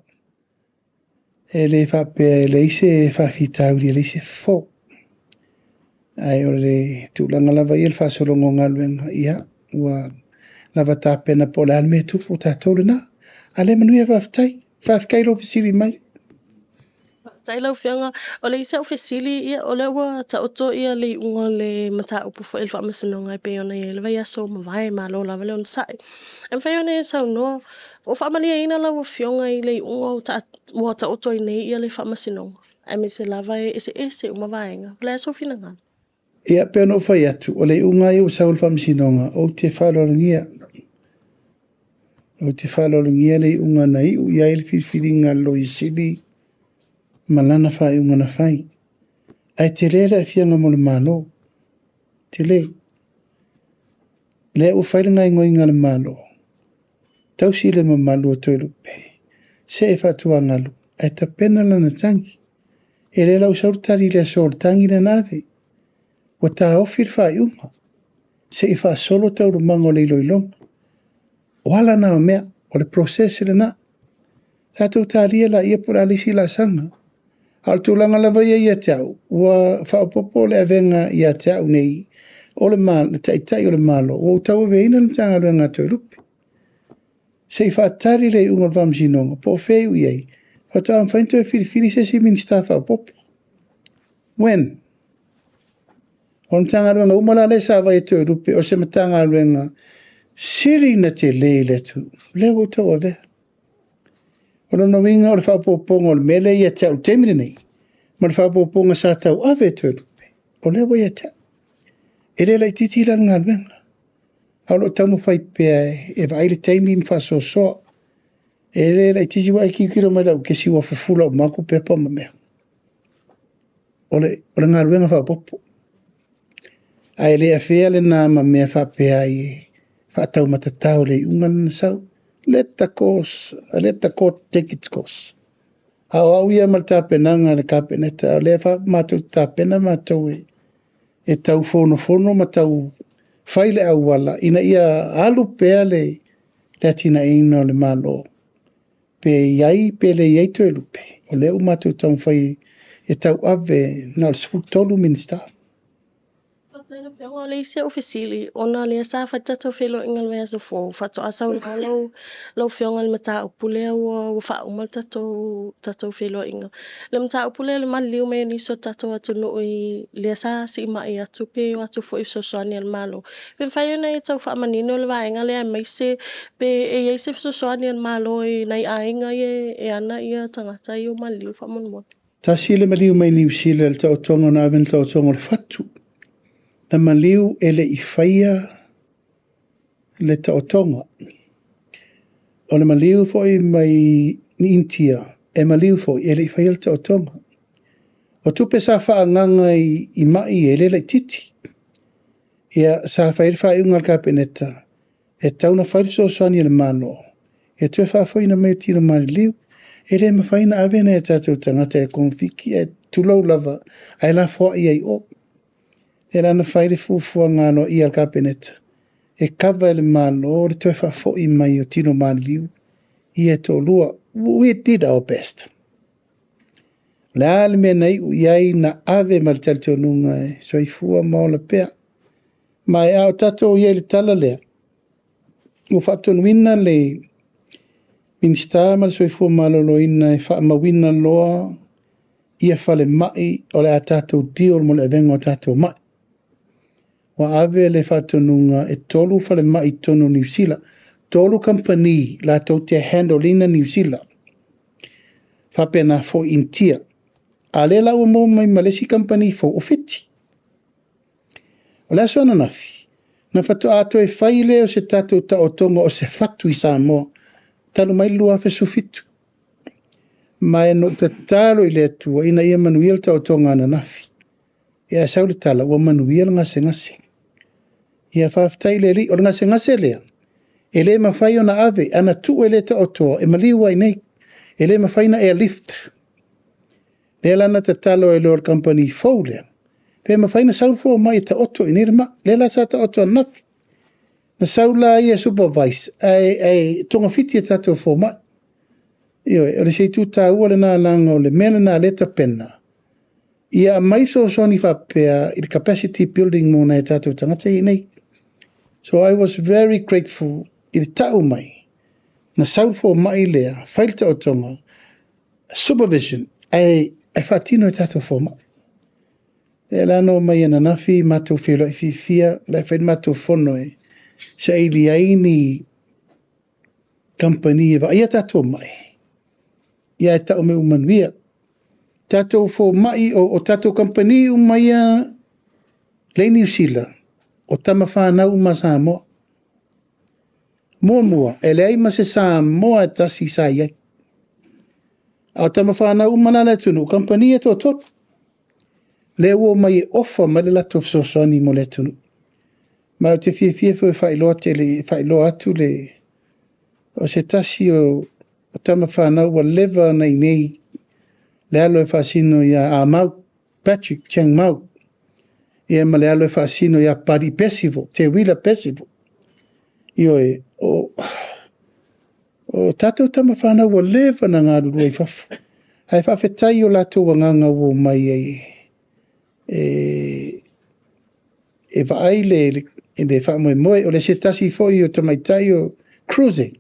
e le whape le ise whawhitau le ise fo ai o le tūlanga lava i le whaasolo ngongaluenga ia ua lava tāpena po le alme tupu tātou na a le manuia whawhkai lo pisiri mai Tai lau whianga, o le isa ofisili ia, o le ua ta oto ia le unga le mata upu fo elfa amasinonga i pe ona ia, le vai aso mawai ma lo la vale on sai. Em whai ona ia sau no, o whamania ina lau o whionga i le unga o ta oto i nei ia le whamasinonga. Ai me se lava ese o mawaenga, le aso whinanga. Ia pe ono whai atu, o le unga i o sau le whamasinonga, o te whalorangia. O te whalorangia le unga na iu, ia ili whiwhiringa lo i sili, malana whai unga na whai. Ai te lera e whianga mo le malo. Te le. Le o whairinga i ngoi ngā le malo. Tau si le mamalo o toi lupe. Se e whatua ngalu. Ai ta pena lana tangi. E le lau saurtari le sol tangi le nave. Wa ta ofir whai unga. Se e wha solo tau rumango le iloilonga. O ala na o mea. O le prosesi le na. Tatou taria la ia pura alisi la sanga. Al tūlanga lava ia te au, ua whaopopo le avenga ia te au nei, o le malo, tai o le malo, o tau veina le tanga rua ngā toi lupi. Se i whaatari le unga whamsinonga, po wheu iei, whatau am whainto e whiri se si minsta whaopopo. When? O le tanga rua ngā umala le sa vai toi lupi, o se matanga rua ngā, siri na te le tu, le o tau avea. O le winga o le whapoponga o le mele ia te au temire nei. Ma le whapoponga sa tau ave tue lupe. O le wa ia te. E le lai titi la ngā luenga. Au lo tau mo whai pia e vai le teimi mwa so so. E le lai titi wa iki kiro mai lau ke si wa fufula o mako pepa ma mea. O le ngā luenga whapopo. Ai le a fea le nā ma mea whapea i whaatau matatau le ungan sau. Let the court take its course. Au ia mal tāpenanga le kāpeneta, le wha mātou tāpena mātou e tau fono mātou whaile au wala, ina ia alu pēa le atina ino le malo. Pe iai, pe le iai toi lupe, o leu mātou tau whai e tau ave na le sfutolu minsta. Taina whionga le isia ofisili, ona le sa whaitatou whilo ingal mea so fo, whato asau lau whionga le mata upule ua whaumal tatou whilo ingal. Le mata upule le maliu mea niso tatou atu nui le sa si ima i atu pe o atu fo ifso soani al malo. Pe whaiona e tau whaamanino le waenga le a maise pe e eise ifso soani al malo i nai ainga e ana ia tangata i o maliu whamonmon. Ta si le maliu mai ni usile le tau tonga na aven tau tonga le fatu. Na maliu ele i whaia le taotonga. O le maliu foi mai ni intia, e maliu foi ele i whaia le taotonga. O tupe sa whaanganga i mai ele le titi. Ia sa whaia whaiunga kapeneta, e tauna whaia so soani le mano. E tue whaia mai tino mani liu, e re ma whaina avena e tatou tangata e konfiki, e tulau lava, ai la fwa i ai o. E lana whaile fufua ngano i al kapeneta. E kawa ele malo, le toe whafo i mai o tino maliu. I e tō lua. We did our best. Le ale mea nei iai na ave ma le talito nunga e so i fua maola pea. Ma e au tato i le tala lea. O whato nuina le minsta ma le so i fua malolo ina e wha mawina loa ia whale mai o le a tato dio mo le vengo tato mai. Wa ave le whatonunga e tolu whale mai tono New Zealand. Tolu company la tau te handolina New Zealand. Whapena fo intia. A le lau mo mai Malesi company fo ofiti. O le aso ana nafi. Na whato ato e whaile o se tatou ta o tonga o se whatu i Samoa. Talo mai lua fe sufitu. Mai no te talo i le atua ina ia manuia ta o tonga ana nafi. Ia sau le tala ua manuia ngase. Ia whaftai le li, o ngase lea. E le mawhai o na ave, ana tu e le ta o toa, e maliwa i nei. E le mawhai na airlift. Le lana te talo e lor company fau lea. Pe mawhaina sau fo mai ta oto inirma. Lela sa ta oto anafi. Na sau la ia supervise. Ai tonga fiti e tato fo mai. Io, o le sei tu ta ua le nā langa o le mena nā leta pena. Ia mai so ni whapea i capacity building mo na e tato tangata i nei. So I was very grateful i le tau mai. Na sau fo mai lea, whailta o tonga, supervision, ai whatino e tato fo mai. E lano mai ana nafi, mato whilo i fifia, lai whaid mato fono e, sa ili aini company e wa ia tato mai. Ia e tau me umanuia. Tato fo mai o tato company umaia le New Zealand, o tama whanau ma Samoa. Mua, e le ai ma se Samoa tasi sa iai. A tama whanau umana le tunu, company e to tot. Le uo mai offer ma le lato fsosoni mo le tunu. Ma o te fie fwe whailoa atu le, o se tasi o tama whanau wa leva nei, le alo e whaasino ia a Mau, Patrick Chang Mau. Ia ma le alo e whaasino ia Pari Pesivo, te wila Pesivo. Io e, o tatou tama whanau wa leva na ngā ruru e whafu. Hai whawhetai o lato wa nganga o mai e waaile e le whamoe moe o le se tasi foi o tamaitai o cruising.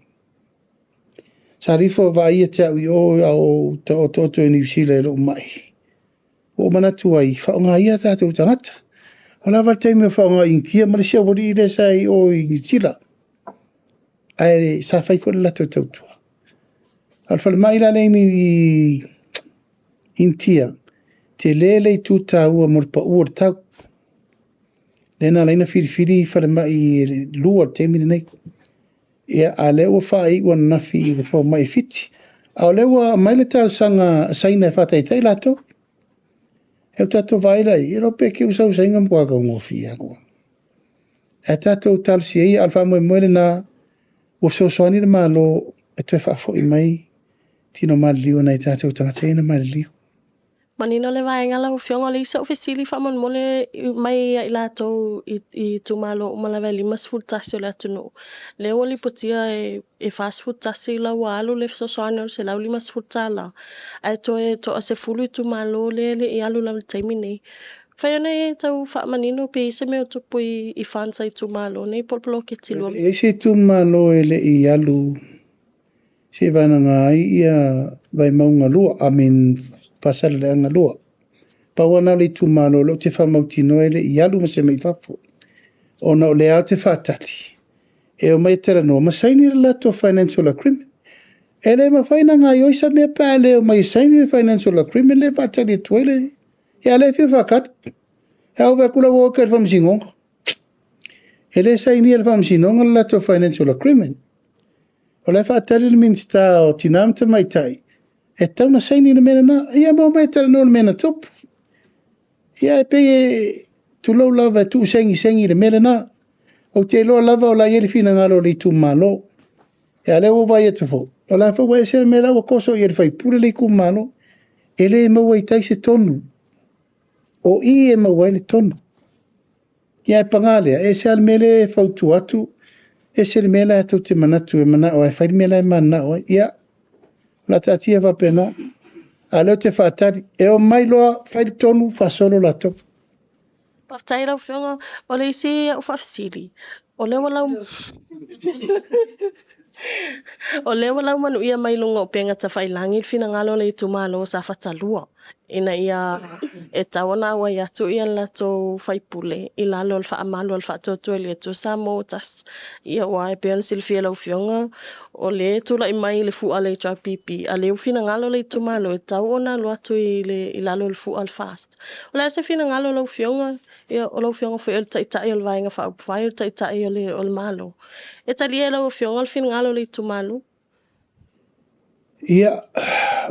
Sa rifo vai e te au i o ta o toto e New Zealand o mai. O manatu ai, whaonga ia tātou tangata. O lawa teime whaonga inkia, Malaysia wori i le sai o i New Zealand. Ai sa whaifo le lato tautua. Alfa le mai la leini i intia, te lele i tūta ua morpa ua tau. Lena leina whiriwhiri whare mai i lua teimine nei. Ia a lewa whai ua nafi i wha mai fiti. A lewa mai le tal sanga saina e whataitai lato. E tato vaila i rope ke usau sainga mua ka ngofi ako. E tato tal si ei alfa moe moe na ua soani le malo e tue whafo i mai tino maliliu na i tato tangateina maliliu. Manino le vaenga la ufionga le isa ofisili whamon mole mai i lato i tumalo umalawe limas food tasi o le atunu. Le wali potia e fast food tasi la walu le sosoane o se lau limas food tala. Ai to a se fulu i tumalo le i alu la taimine. Whaiona e tau wha manino pe isa meo tupu i whansa i tumalo nei polpolo ke tilua. E se tumalo e le i alu se vana ngā ia vai maunga lua, pasal le anga lua. Pawana le tumalo lo te whamautino e le i alu ma se mei whafu. O na o le au te whatati. E o mai tera no, ma saini le lato financial agreement. E le ma whaina ngā ioisa mea pā le o mai saini le financial agreement le whatati e tuele. E a le whiu whakat. E au wakula woka le whamsingonga. E le saini le whamsingonga le lato financial agreement. O le whatati le minsta o tinamta mai tai. E tau na saini le mena na, ia mau mai tala no le mena topu. Ia e peye tu lau lava tu sengi le mena na. O te loa lava o la ieri fina ngalo le tu malo. E ale o vai e te fo. O la fo vai se le mela o koso ieri fai pule le ku malo. E le mau ai tai se tonu. O i e mau ai le tonu. Ia e pangalea, e se al mele fautu atu. E se le mela atu te manatu e mana o e fai mela e mana o ia. La tatia va pena. Ale te whatari. E o mai loa fai tonu fasolo la topu. Paftai lau whionga, o le isi au whafsiri. O lewa lau... O lewa lau manu ia mai lunga o penga ta whailangi whina ngalo le tu malo sa whatalua. Ina ia e tawana awa i atu ia lato whaipule. I lalo al wha amalo al wha totu e tu sa mo tas. Ia wa e peon silfia lau whionga. O le tula i mai le fua le HRPP. A le whina ngalo le tu malo e tau ona lo atu i lalo le fua al fast. O le ase whina ngalo lau whionga. Ia o lau whionga whi el taitai o le vaenga wha upwhai o taitai o le malo. E tali e lau whionga al whina ngalo le tu malo. Ia,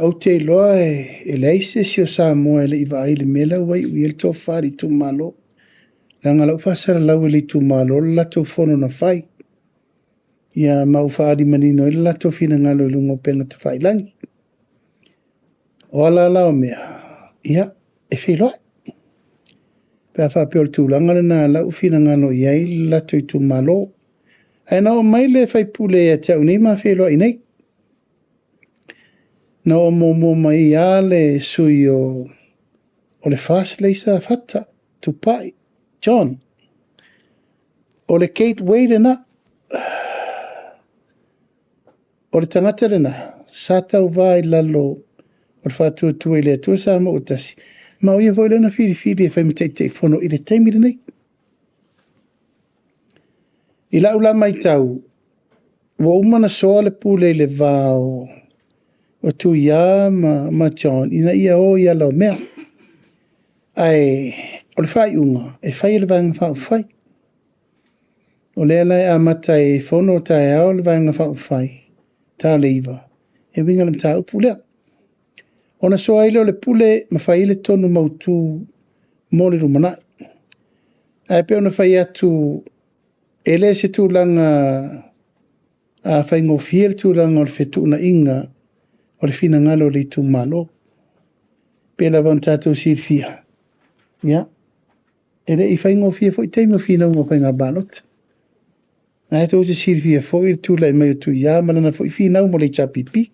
au te loa e leise si o Samoa le iwa ai le mela wai ui el tō whari tu malo. Langa lau whasara lau le tu malo la tō whono na whai. Ia mau whaari manino e la tō whina ngalo i lungo penga te whailangi. O ala lau mea, ia, e whiloa. Pea whapeo le tūlanga le nā lau whina ngano iai lato I tu malo. Aina o mai le whaipule e te au nei ma wheloa I nei. Na o mo mai a le sui o le fast leisa fata tupai John. O le Kate Wade na. O le tangata rena. Sa tau vai lalo o le whātua tua I le atua sa mo utasi. Ma o ia voi lena whiri e whaimitei whono I le taimiri nei. I laula mai tau. Wa umana soa le pule le vao. O tu ia ma John. Ina ia o ia lau mea. Ai, o le whai unga. E whai le vanga whau whai. O le alai a mata e whono tae au le vanga whau whai. Tā le iwa. E winga le mta upu lea. Ona soa ile o le pule ma whai le tonu mautu mo le rumanai. Ai pe ona whai atu ele se tūlanga a whai ngofie le tūlanga o le whetu na inga o le whina ngalo le tu malo. Pe la van tātou sirfia. Ya. Ele I whai ngofie fo I teima whina unga whai ngā balot. Ai tō se sirfia fo I tūla I mai o tu ia malana fo I whina mo le chapipi.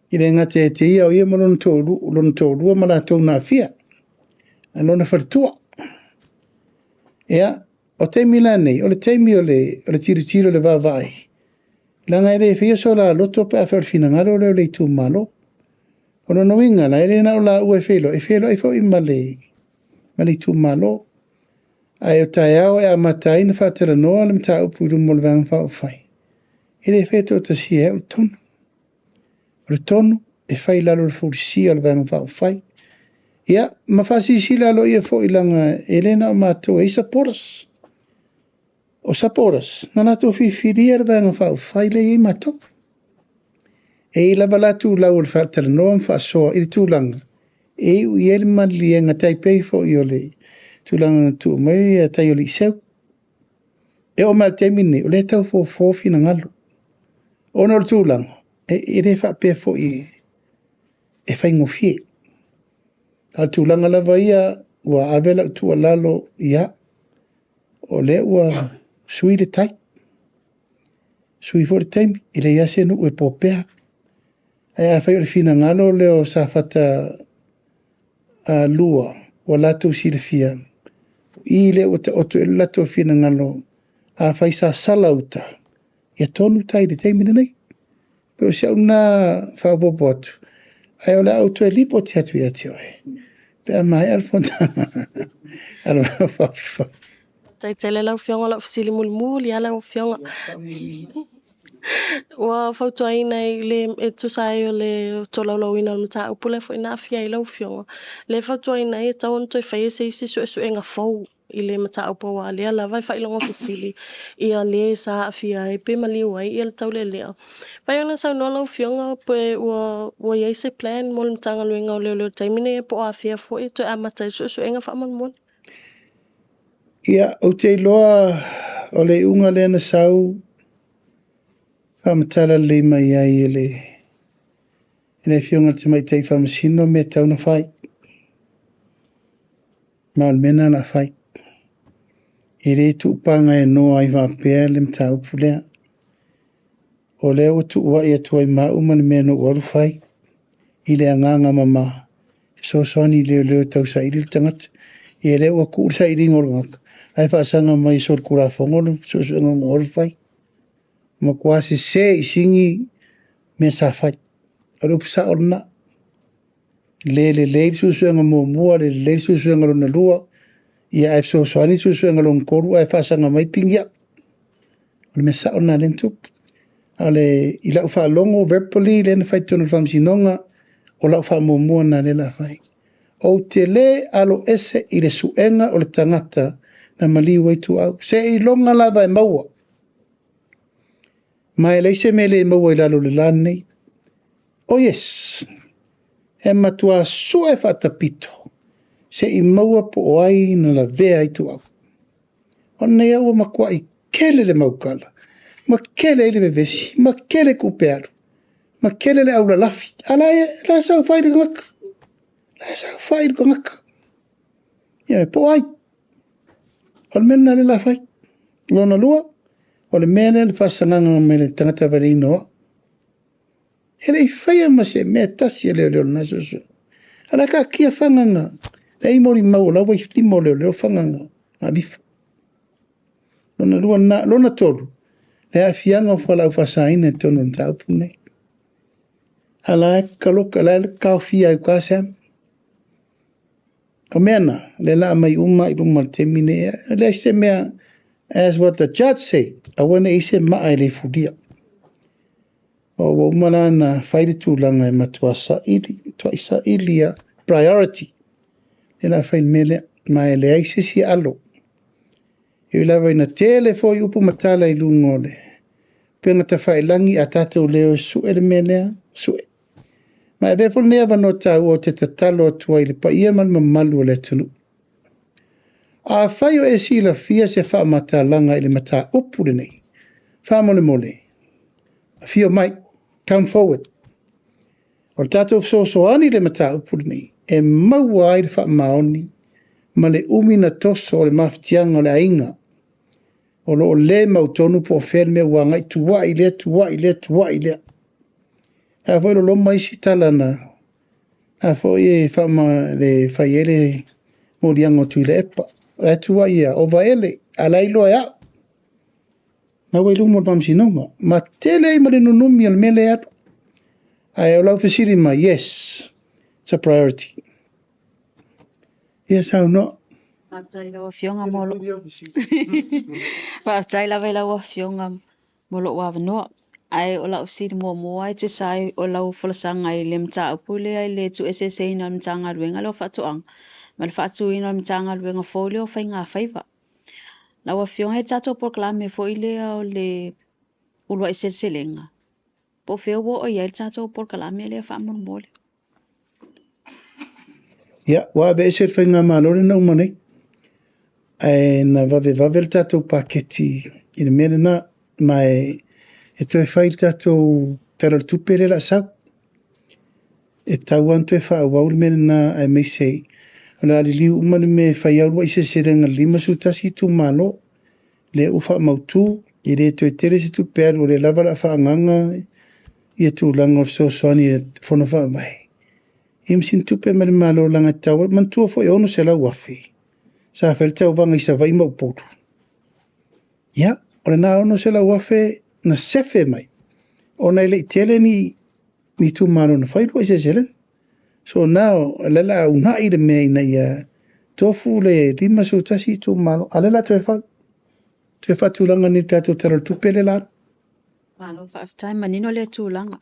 I le ngate e te ia o ia malona tōrua mala tō nā fia. Alona whartua. Ea, o teimi la nei, o le teimi o le tiro le vāvai. Langa ere e whia so la loto pe a whare whina ngaro leo le tū malo. Ono no inga la ere na o la ua e whelo e fo I male tū malo. Ai o tae au e a matai na whatera noa le mta upu rumo le vang whao whai. Ere e wheto o ta si e o tonu. O le tonu e whai lalo le furisi o le vang whao whai. Ia, ma whasi si lalo ia fo I langa elena o mātou e saporas. O saporas, na nato whiwhiria le vanga whao whai le I mātou. E I lava latu lau le whatera noa mwhaasoa I le tūlanga. E u I ele mali e ngatai pei fo I o le tūlanga tu mai a tai o li seu. E o mai temini, o le tau fo fofi na ngalo. O no le tūlanga, e re whapea fo I e whaingofie. A tūlanga lava ia, ua avela utua lalo ia, o le ua sui le tai. Sui fo le taimi, I le iase nu e popea. Ai a whai o le whina ngalo leo sa whata lua, o lato si le fia. I le o te oto e lato whina ngalo, a whai sa salauta. Ia tonu tai le taimina nei. Pe o se au nā whapopo atu. Ai o le auto e lipo te atu I ati oe. Pe a mai alfonta. Alo whafa. Tai tele lau whionga lau fisili muli ala o whionga. Wa whautua ina I le e tusai o le tolaulau ina o mta upule fo ina afia I lau whionga. Le whautua ina e tau onto e whaia se isi su e nga fau I le mta upa wa lea lava I whailonga fisili. Ia le sa afia e pe maliu ai I le tau le lea. Pai ona sau noa lau whionga pe ua iei se plan mo le mtanga luenga o leo taimine po afia fo e to e amata su e nga whaaman mole. Ia, o te loa o le unga le na sau whamatala le mai ai e le whionga te mai tei whamasino me tau na whai. Maal mena na whai. I re tu upanga e noa I whapea le mta upulea. O leo tu ua I atua I mau mani mea no waru whai. I le anganga mama. So soni leo tau sa iri tangata. I leo a kuur sa iri ngoro ngaka. Ai whaasanga mai sor kura whongolo. So ngoro whai. Ma kuasi se I singi me sa whai. Arupu sa orna. Le susuanga mua le susuanga lona lua. Ia ai so soani susuanga lona koru ai whaasanga mai pingia. O le me sa orna lentup. Ale I lau whaalongo verbally le na whaitonu whamsinonga o lau whaamumua na le la whai. O te le alo ese I le suenga o le tangata na maliu tu au. Se I longa lava e maua. Mai leise me le maua I lalo le lane. Oh yes. E matua sua e whatapito. Se I maua po o ai na la vea I tu au. O nei au makua I kele le maukala. Ma kele le vevesi. Ma kele kupearu. Ma kele le aula lafi. Ala e la sau whairu ngaka. La sau whairu ngaka. Ia po ai. O le mena le la fai. Lona lua. O le mena le whasanganga me le tangata wari inoa. E le whaia ma se mea tasi e leo leo na so. Ala ka kia whanganga. Le i mori mau la wai timo leo whanganga. A bifa. Lona lua na, lona tolu. Le a fianga o whalau whasaina tono na taupu nei. Ala e kaloka la le kaofia i kasam. O mena, le la mai uma i luma le temine. Le se mea, as what the judge say, a wana i se maa le fudia. O wa umana na whaire tūlanga e matua sa ili a priority. Le la whain mele, mai le aise si alo. E lawa ina tele fo i upu matala i lungo le. Penga ta whailangi a tātou leo sue le menea, sue. Ma e befo nea wano tau o te tatalo atua i le pa ia man mamalu le tunu. A whaio e si la fia se wha mata langa i le mata upu le nei. Wha mole mole. A fio mai, come forward. O le tātou so ani le mata upu le nei. E maua ai le wha maoni. Ma le umina toso o le maftianga o le ainga. O lo le mautonu po fel me wanga i tuwa i le. A fo lo mai si talana. A fo e whama le whaiele moriango tui le epa. A tuwa ia o vaele a lailo ea. Na wai lumo pamsi nonga. Ma tele i mare nunumi al mele atu. A e o lau fasiri ma yes. It's a priority. Yes, how not? Whaatai lawa fionga molo. Whaatai lawa fionga molo wawanoa. Ai o lau siri mua ai te sai o lau whalasanga i le mta upule ai le tu SSA na mtanga luenga lo whatuang. Ma le whatu ina mtanga luenga fōleo whai ngā whaiva. Lawa fionga e tato proklame fo i lea o le ulwa i selenga. Po feo wo o iel tato proklame le whamon mole. Ya, wa be se whai ngā malore na umane. Ai na vave le tato paketi i le mene na mai e toi whai tatou tarar tupere la sau. E tauan toi wha awau le mene na ai mei sei. Ola li liu umane me whai aurua i se serenga lima sutasi tu malo. Le ufa mautu i re toi tere se tu peru le lava la wha anganga i e tu langa o so soani e whono wha mai. Imsin tupe mare malo langa tawa mantua fo e ono se la wafi. Sa whare tau wanga i sa vai maupotu. Ya, ora na ono se la wafi na sefe mai. Ona ile tele ni tu malo na whairua i se selen. So now, alela una i de mea ina ia tofu le lima sutasi tu malo. Alela toi wha. Toi wha tūlanga ni tātou taro tupele la. Malo whaafitai manino le tūlanga.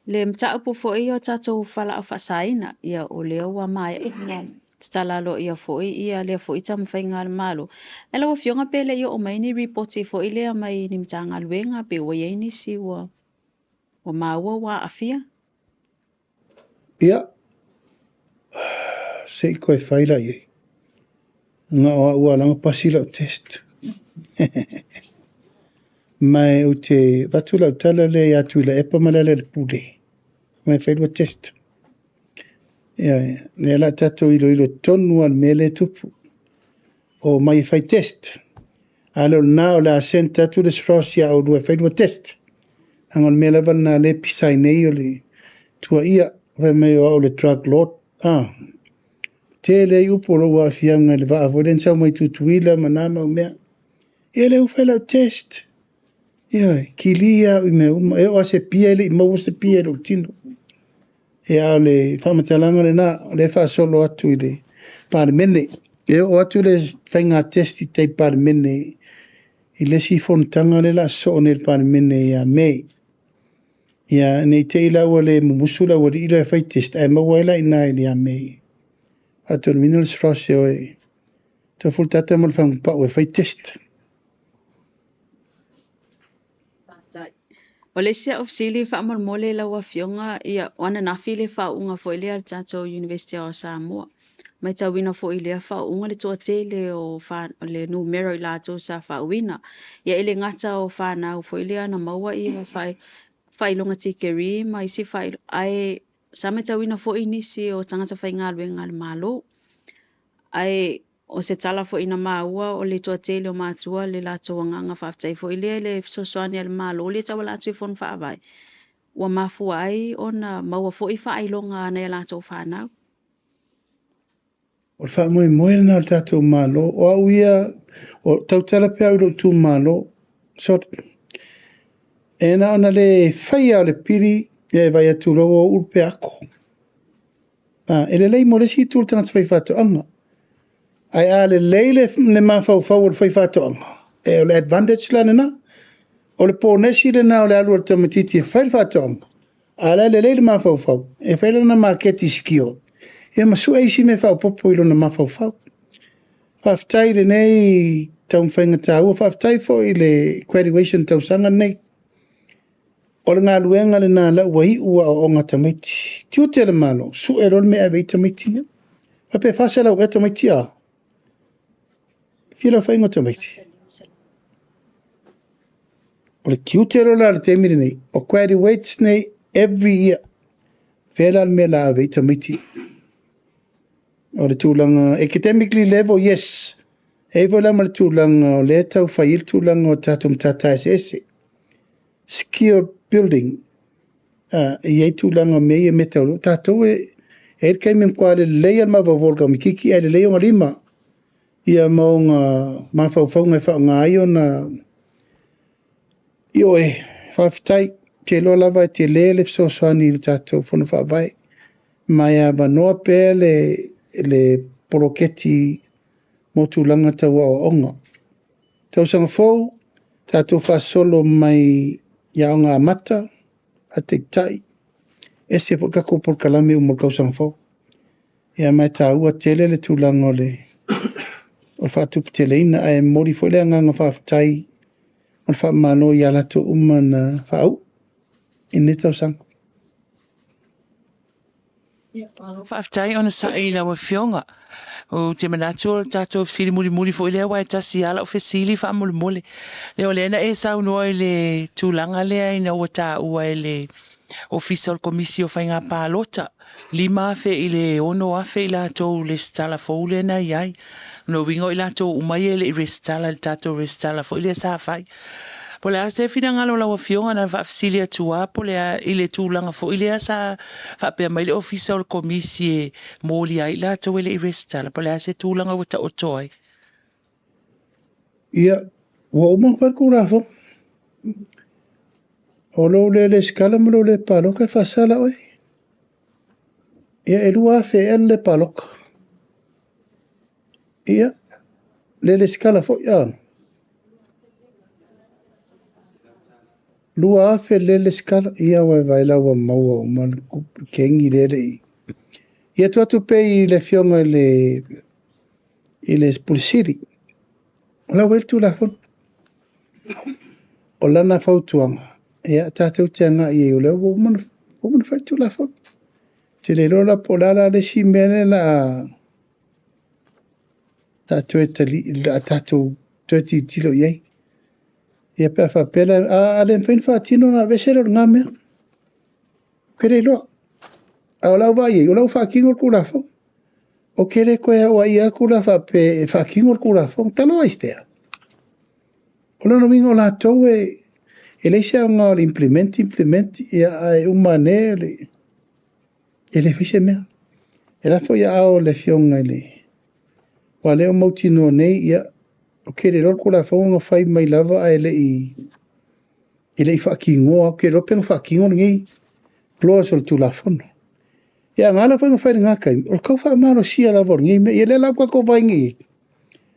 Le mta upu fo i o tātou whala o whasaina ia o leo wa mai e nga. Talalo ia fo ia le fo i tam whainga malo. E lawa fionga pele i o mai ni reporti fo i lea mai ni mtanga luenga pe o ieni si wa maua wa afia. Ia. Se i koe whaira i. Nga o ua langa pasila o test. Mai o te watu lau tala le atu ila epa malala le pule. Mai whairua test. Ia, le ala tato ilo tonu al mele tupu. O mai whai test. Alo na o la asen tatu le sfrosia o lua whairua test. Angon mele val na le pisai nei o le tua ia. Vai mai o le drug lord. Te le upolo wa fianga le va avoden sa mai tutuila manama o mea. Ia le ufela test. Ia, kilia i me uma. E o se pia ele i mau se pia ele o tino. E a le whamatalanga le na le wha solo atu i le parimene. E o atu le whainga testi tei parimene. I le si fontanga le la so ne parimene ia mei. Ia nei te ila ua le mumusula ua li ila e whai test. E mawaila ina ili a mei. Atu le minerals frose o e. Ta fultata mal whampa o e whai test. O le sia ofisili wha mole la wa fionga ia wana nafi le wha unga fo ilea tato University of Samoa. Mai ta wina fo ilea wha unga le toa te le o le numero i lato sa wha wina. Ia ele ngata o wha nau fo ilea na maua ia wha ilonga tikeri ma isi wha ai sa mai ta wina fo inisi o tangata wha ingalwe ngal malo. Ai o se tala fo ina maua o le toa tele o mātua le lātou anganga whaafitai fo ile le fisosoani al malo le tawa lātou i fon whaavai. Ua mafua ai o na maua fo i whaailonga nei lātou whanau. O le wha moe moe na o tātou malo, o au ia, o tautala pia uro tū malo, so e na ona le whaia o le piri, e vai atu roa o urpe ako. E le lei mo le si tūl tangata whai whato anga. Ai a le lei le mawhau whau o le whai whato anga. E o le advantage la nena, o le pōnesi le na o le alu o le tamatiti e whai whato anga. A le lei le mawhau whau, e whai lana marketi skio. E masu eisi me whau popo ilo na mawhau whau. Whaftai le nei taun whainga tāua, whaftai fo i le graduation tau sanga nei. O le ngā luenga le nā lau wahi ua o ngā tamaiti. Tiu te le malo, su e rol me a vei tamaiti. A pe whasa lau e tamaiti a. Whila whainga tamaiti. O le tiu te rola le temiri nei, o graduates nei every year. Whila me la a vei tamaiti. O le tūlanga, academically level, yes. E vola ma le tūlanga o le tau whail tūlanga o tātum tātai ese. Skill building. Iei tūlanga mei e metau. Tātou e kai me mkwa le leia ma wavolga mi kiki e le leia ngā lima. Ia mau ngā mawhau ngai whao ngā io na io e whawhitai ke lo lava e te le le fsoswani le tātou whunu whaavai. Mai a wanoa pē le poroketi mo tūlanga tau o onga. Tau sanga fōu, tātou whasolo mai ia o ngā mata, a te tai, e se por kako por kalame umor kau sanga fōu. Ia mai tā ua tele le tūlanga o le whātupu tele ina, e mori fo le ngā whawhitai, o le whamano i alato umana whau, ine tau sanga. Whaftai ona sa i lawa whionga. O te manatu o tātou fisiri muri fo i lea wai tasi ala o fesili wha mole. Leo lena e sau noa i le tūlanga lea ina ua tā ua i le official komisi o whainga pālota. 5 afe i le ono afe i lātou le stala fo lena iai. No wingo i lātou umai e le i restala le tātou restala fo i le sa whai. Po le ase fina ngalo lawa fionga na whaafisili atua po le i le tūlanga fo i le asa whaapea mai le official komisi e mōli ai lātou e le i restala. Po le ase tūlanga wata o toi. Ia, ua umang whakura fo. O lo le skala mo lo le paloka whasala oi. Ia, e rua afe e le paloka. Ia, le skala fo ia. Lua afe le skala, ia wai vaila wa maua o man kengi lele i. Ia tuatu pe i le fionga i le pulisiri. La weltu la fon. O lana fautuanga. Ia tātou te anga i e ule o man whaitu la fon. Te le rola po lala le si mene la tātou e tali, tātou tuati tilo iei. Ia pea whapela, a le mwhain whaatino na vesero ngā mea. Kere loa. A o lau vai, o lau whaakingor kura fong. O kere koe a ia kura whaakingor kura fong. Talo aistea. O lano mingo la tau e leise a ngā implement, ia e umane e le fise mea. E la fo ia ao le fionga le. Wa leo mautino nei ia o kere rol kula whaunga whai mai lava a ele i whaakingoa, o kere ropenga whaakingoa ngi gloa sol tu la whono. Ia ngala whainga whai ngā kai, o kau wha maro sia lava ngi, ia le lau kako vai ngi.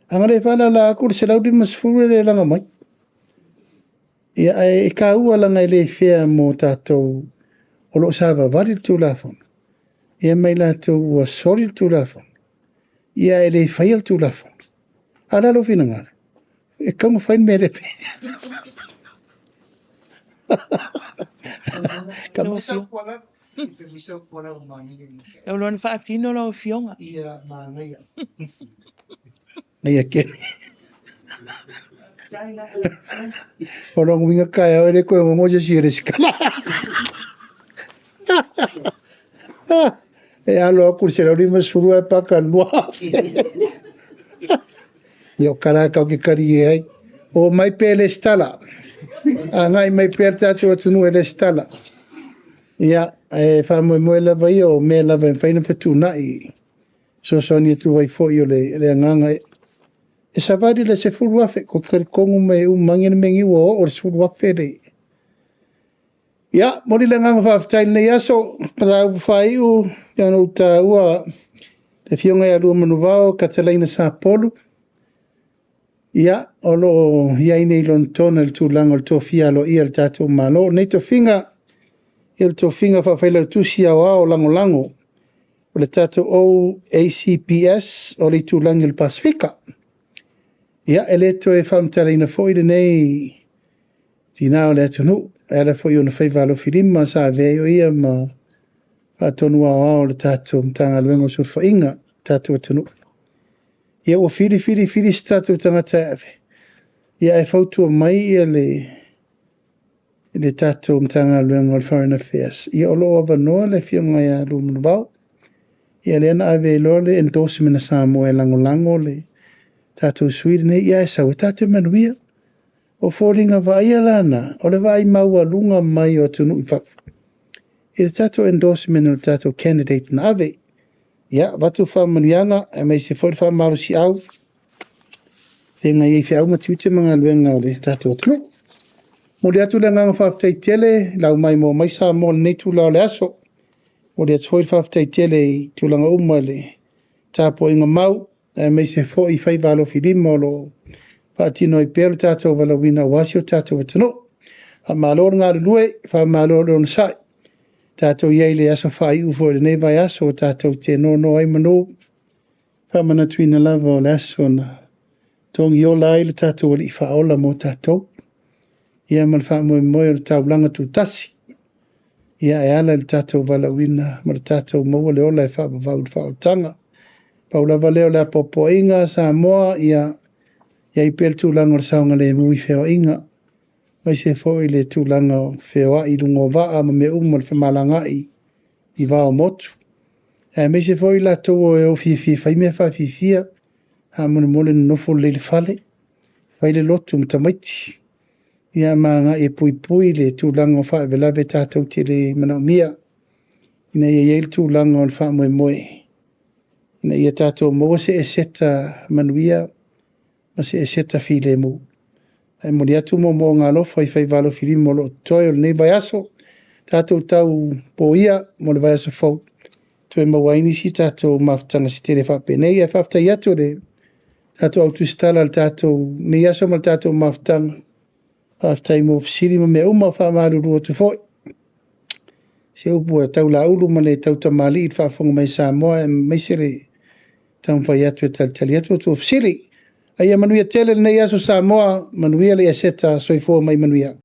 Angare whala la ako se lau di masfuru le langa mai. Ia e ka ua langa i le whea mo tātou o lo sāwa vari tu la whono. Ia mai la tu ua sori tu la whono. Ia e le whaia tu la whono. Ala lo fina ngara. E kama whain me repe. Kama si. Lau lona whaatino lau fionga. Ia māngaia. Ia kene. Orang winga kaya ere koe moja si ere skala. E alo aku se lau lima surua e paka nua. Yo kara kau ke kari ai. O mai pele stala. Ngai mai per tātou atunu e le stala. Ia, wha moe lava i o me lava e whaina whetu nai. So ni tu vai fo i o le anganga e. E sa vadi le se furu afe, ko kari kongu mai mangina mengi o le furu afe le. Ia, mori le nganga whaftai nei aso, patau whai u, iano ta ua, le fionga ia rua manu vao, Katalaina sa polu. Ia, olo ia ine ilon tona le tūlanga le tōwhia alo ia le tātou malo. Nei to finga, il to finga whawhaila tusi au ao lango lango. O le tātou o ACPS, o le tūlanga le Pasifika. Ia, ele to e whamtalaina fōide nei, tina o le atunu. Era foi ona fai valo filima sa veo ia ma atonu ao le tātou mtanga luengo sur whainga tātou atunu. Ia o fili tātou tangata ave. Ia e fautua mai ia le tātou mtanga luengo al Foreign Affairs. Ia o loa wanoa le fionga ia lumunu vau. Ia le ana ave lole endorsement sa moe lango lango le tātou Sweden. Ia e sau tātou manuia. O fōringa vaia lana, o le vai maua lunga mai o tunu i whafu. I le tātou endorsement o le tātou candidate na ave. Ia, watu whamanianga, e mei se fōri whamaro si au. Whenga i whiau matiute mga luenga o le tātou tunu. Mo le atu le nganga whaftai tele, lau mai mo mai sa mo le neitu lau le aso. Mo le atu fōri whaftai tele i tūlanga uma le tāpo inga mau. E mei se fōi whai valo whilimo lo Patino i pēru tātou walawina wasi o tātou watano. A mālor ngā lue, wha mālor o nasai. Tātou iei le asa whai ufo le nei vai aso o tātou te no ai mano. Wha mana tuina lava o le aso na. Tongi o lai le tātou wali i whaola mo tātou. Ia man wha moe moe o le tau langa tu tasi. Ia e ala le tātou walawina ma le tātou maua le ola e wha wau tanga. Paula leo le apopo inga sa moa ia Ia pel tūlanga o saunga le mui wheo inga. Mai se fōi le tūlanga o wheo a i rungo waa ma me umal whamalanga i wao motu. Mai se fōi la tō o e o whai mea whawhiwhia. Ha mone mole nofo le le whale. Whai le lotu mtamaiti. Ia maa e pui le tūlanga o whae velawe tātou te le manau mia. Ina ia le tūlanga o le wha moe moe. Ina ia tātou moa se e seta manuia. Masi e seta file mu. E mori atu mo ngā lofa i whai valo whilimo lo toi o nei vai aso. Tātou tau po ia mo le vai aso fau. Toi mawaini si tātou maftanga si tere whapenei. E whaftai atu le tātou autu stala le tātou nei aso ma le tātou maftanga. Whaftai mo fisiri ma me uma whamaru rua tu foi. Se upu e tau la ulu ma le tau tamali i whafonga mai Samoa e mai sere tau whai atu e tali atu tu fisiri. Ai manuia tele nei aso Samoa, manuia le aseta soifua mai manuia.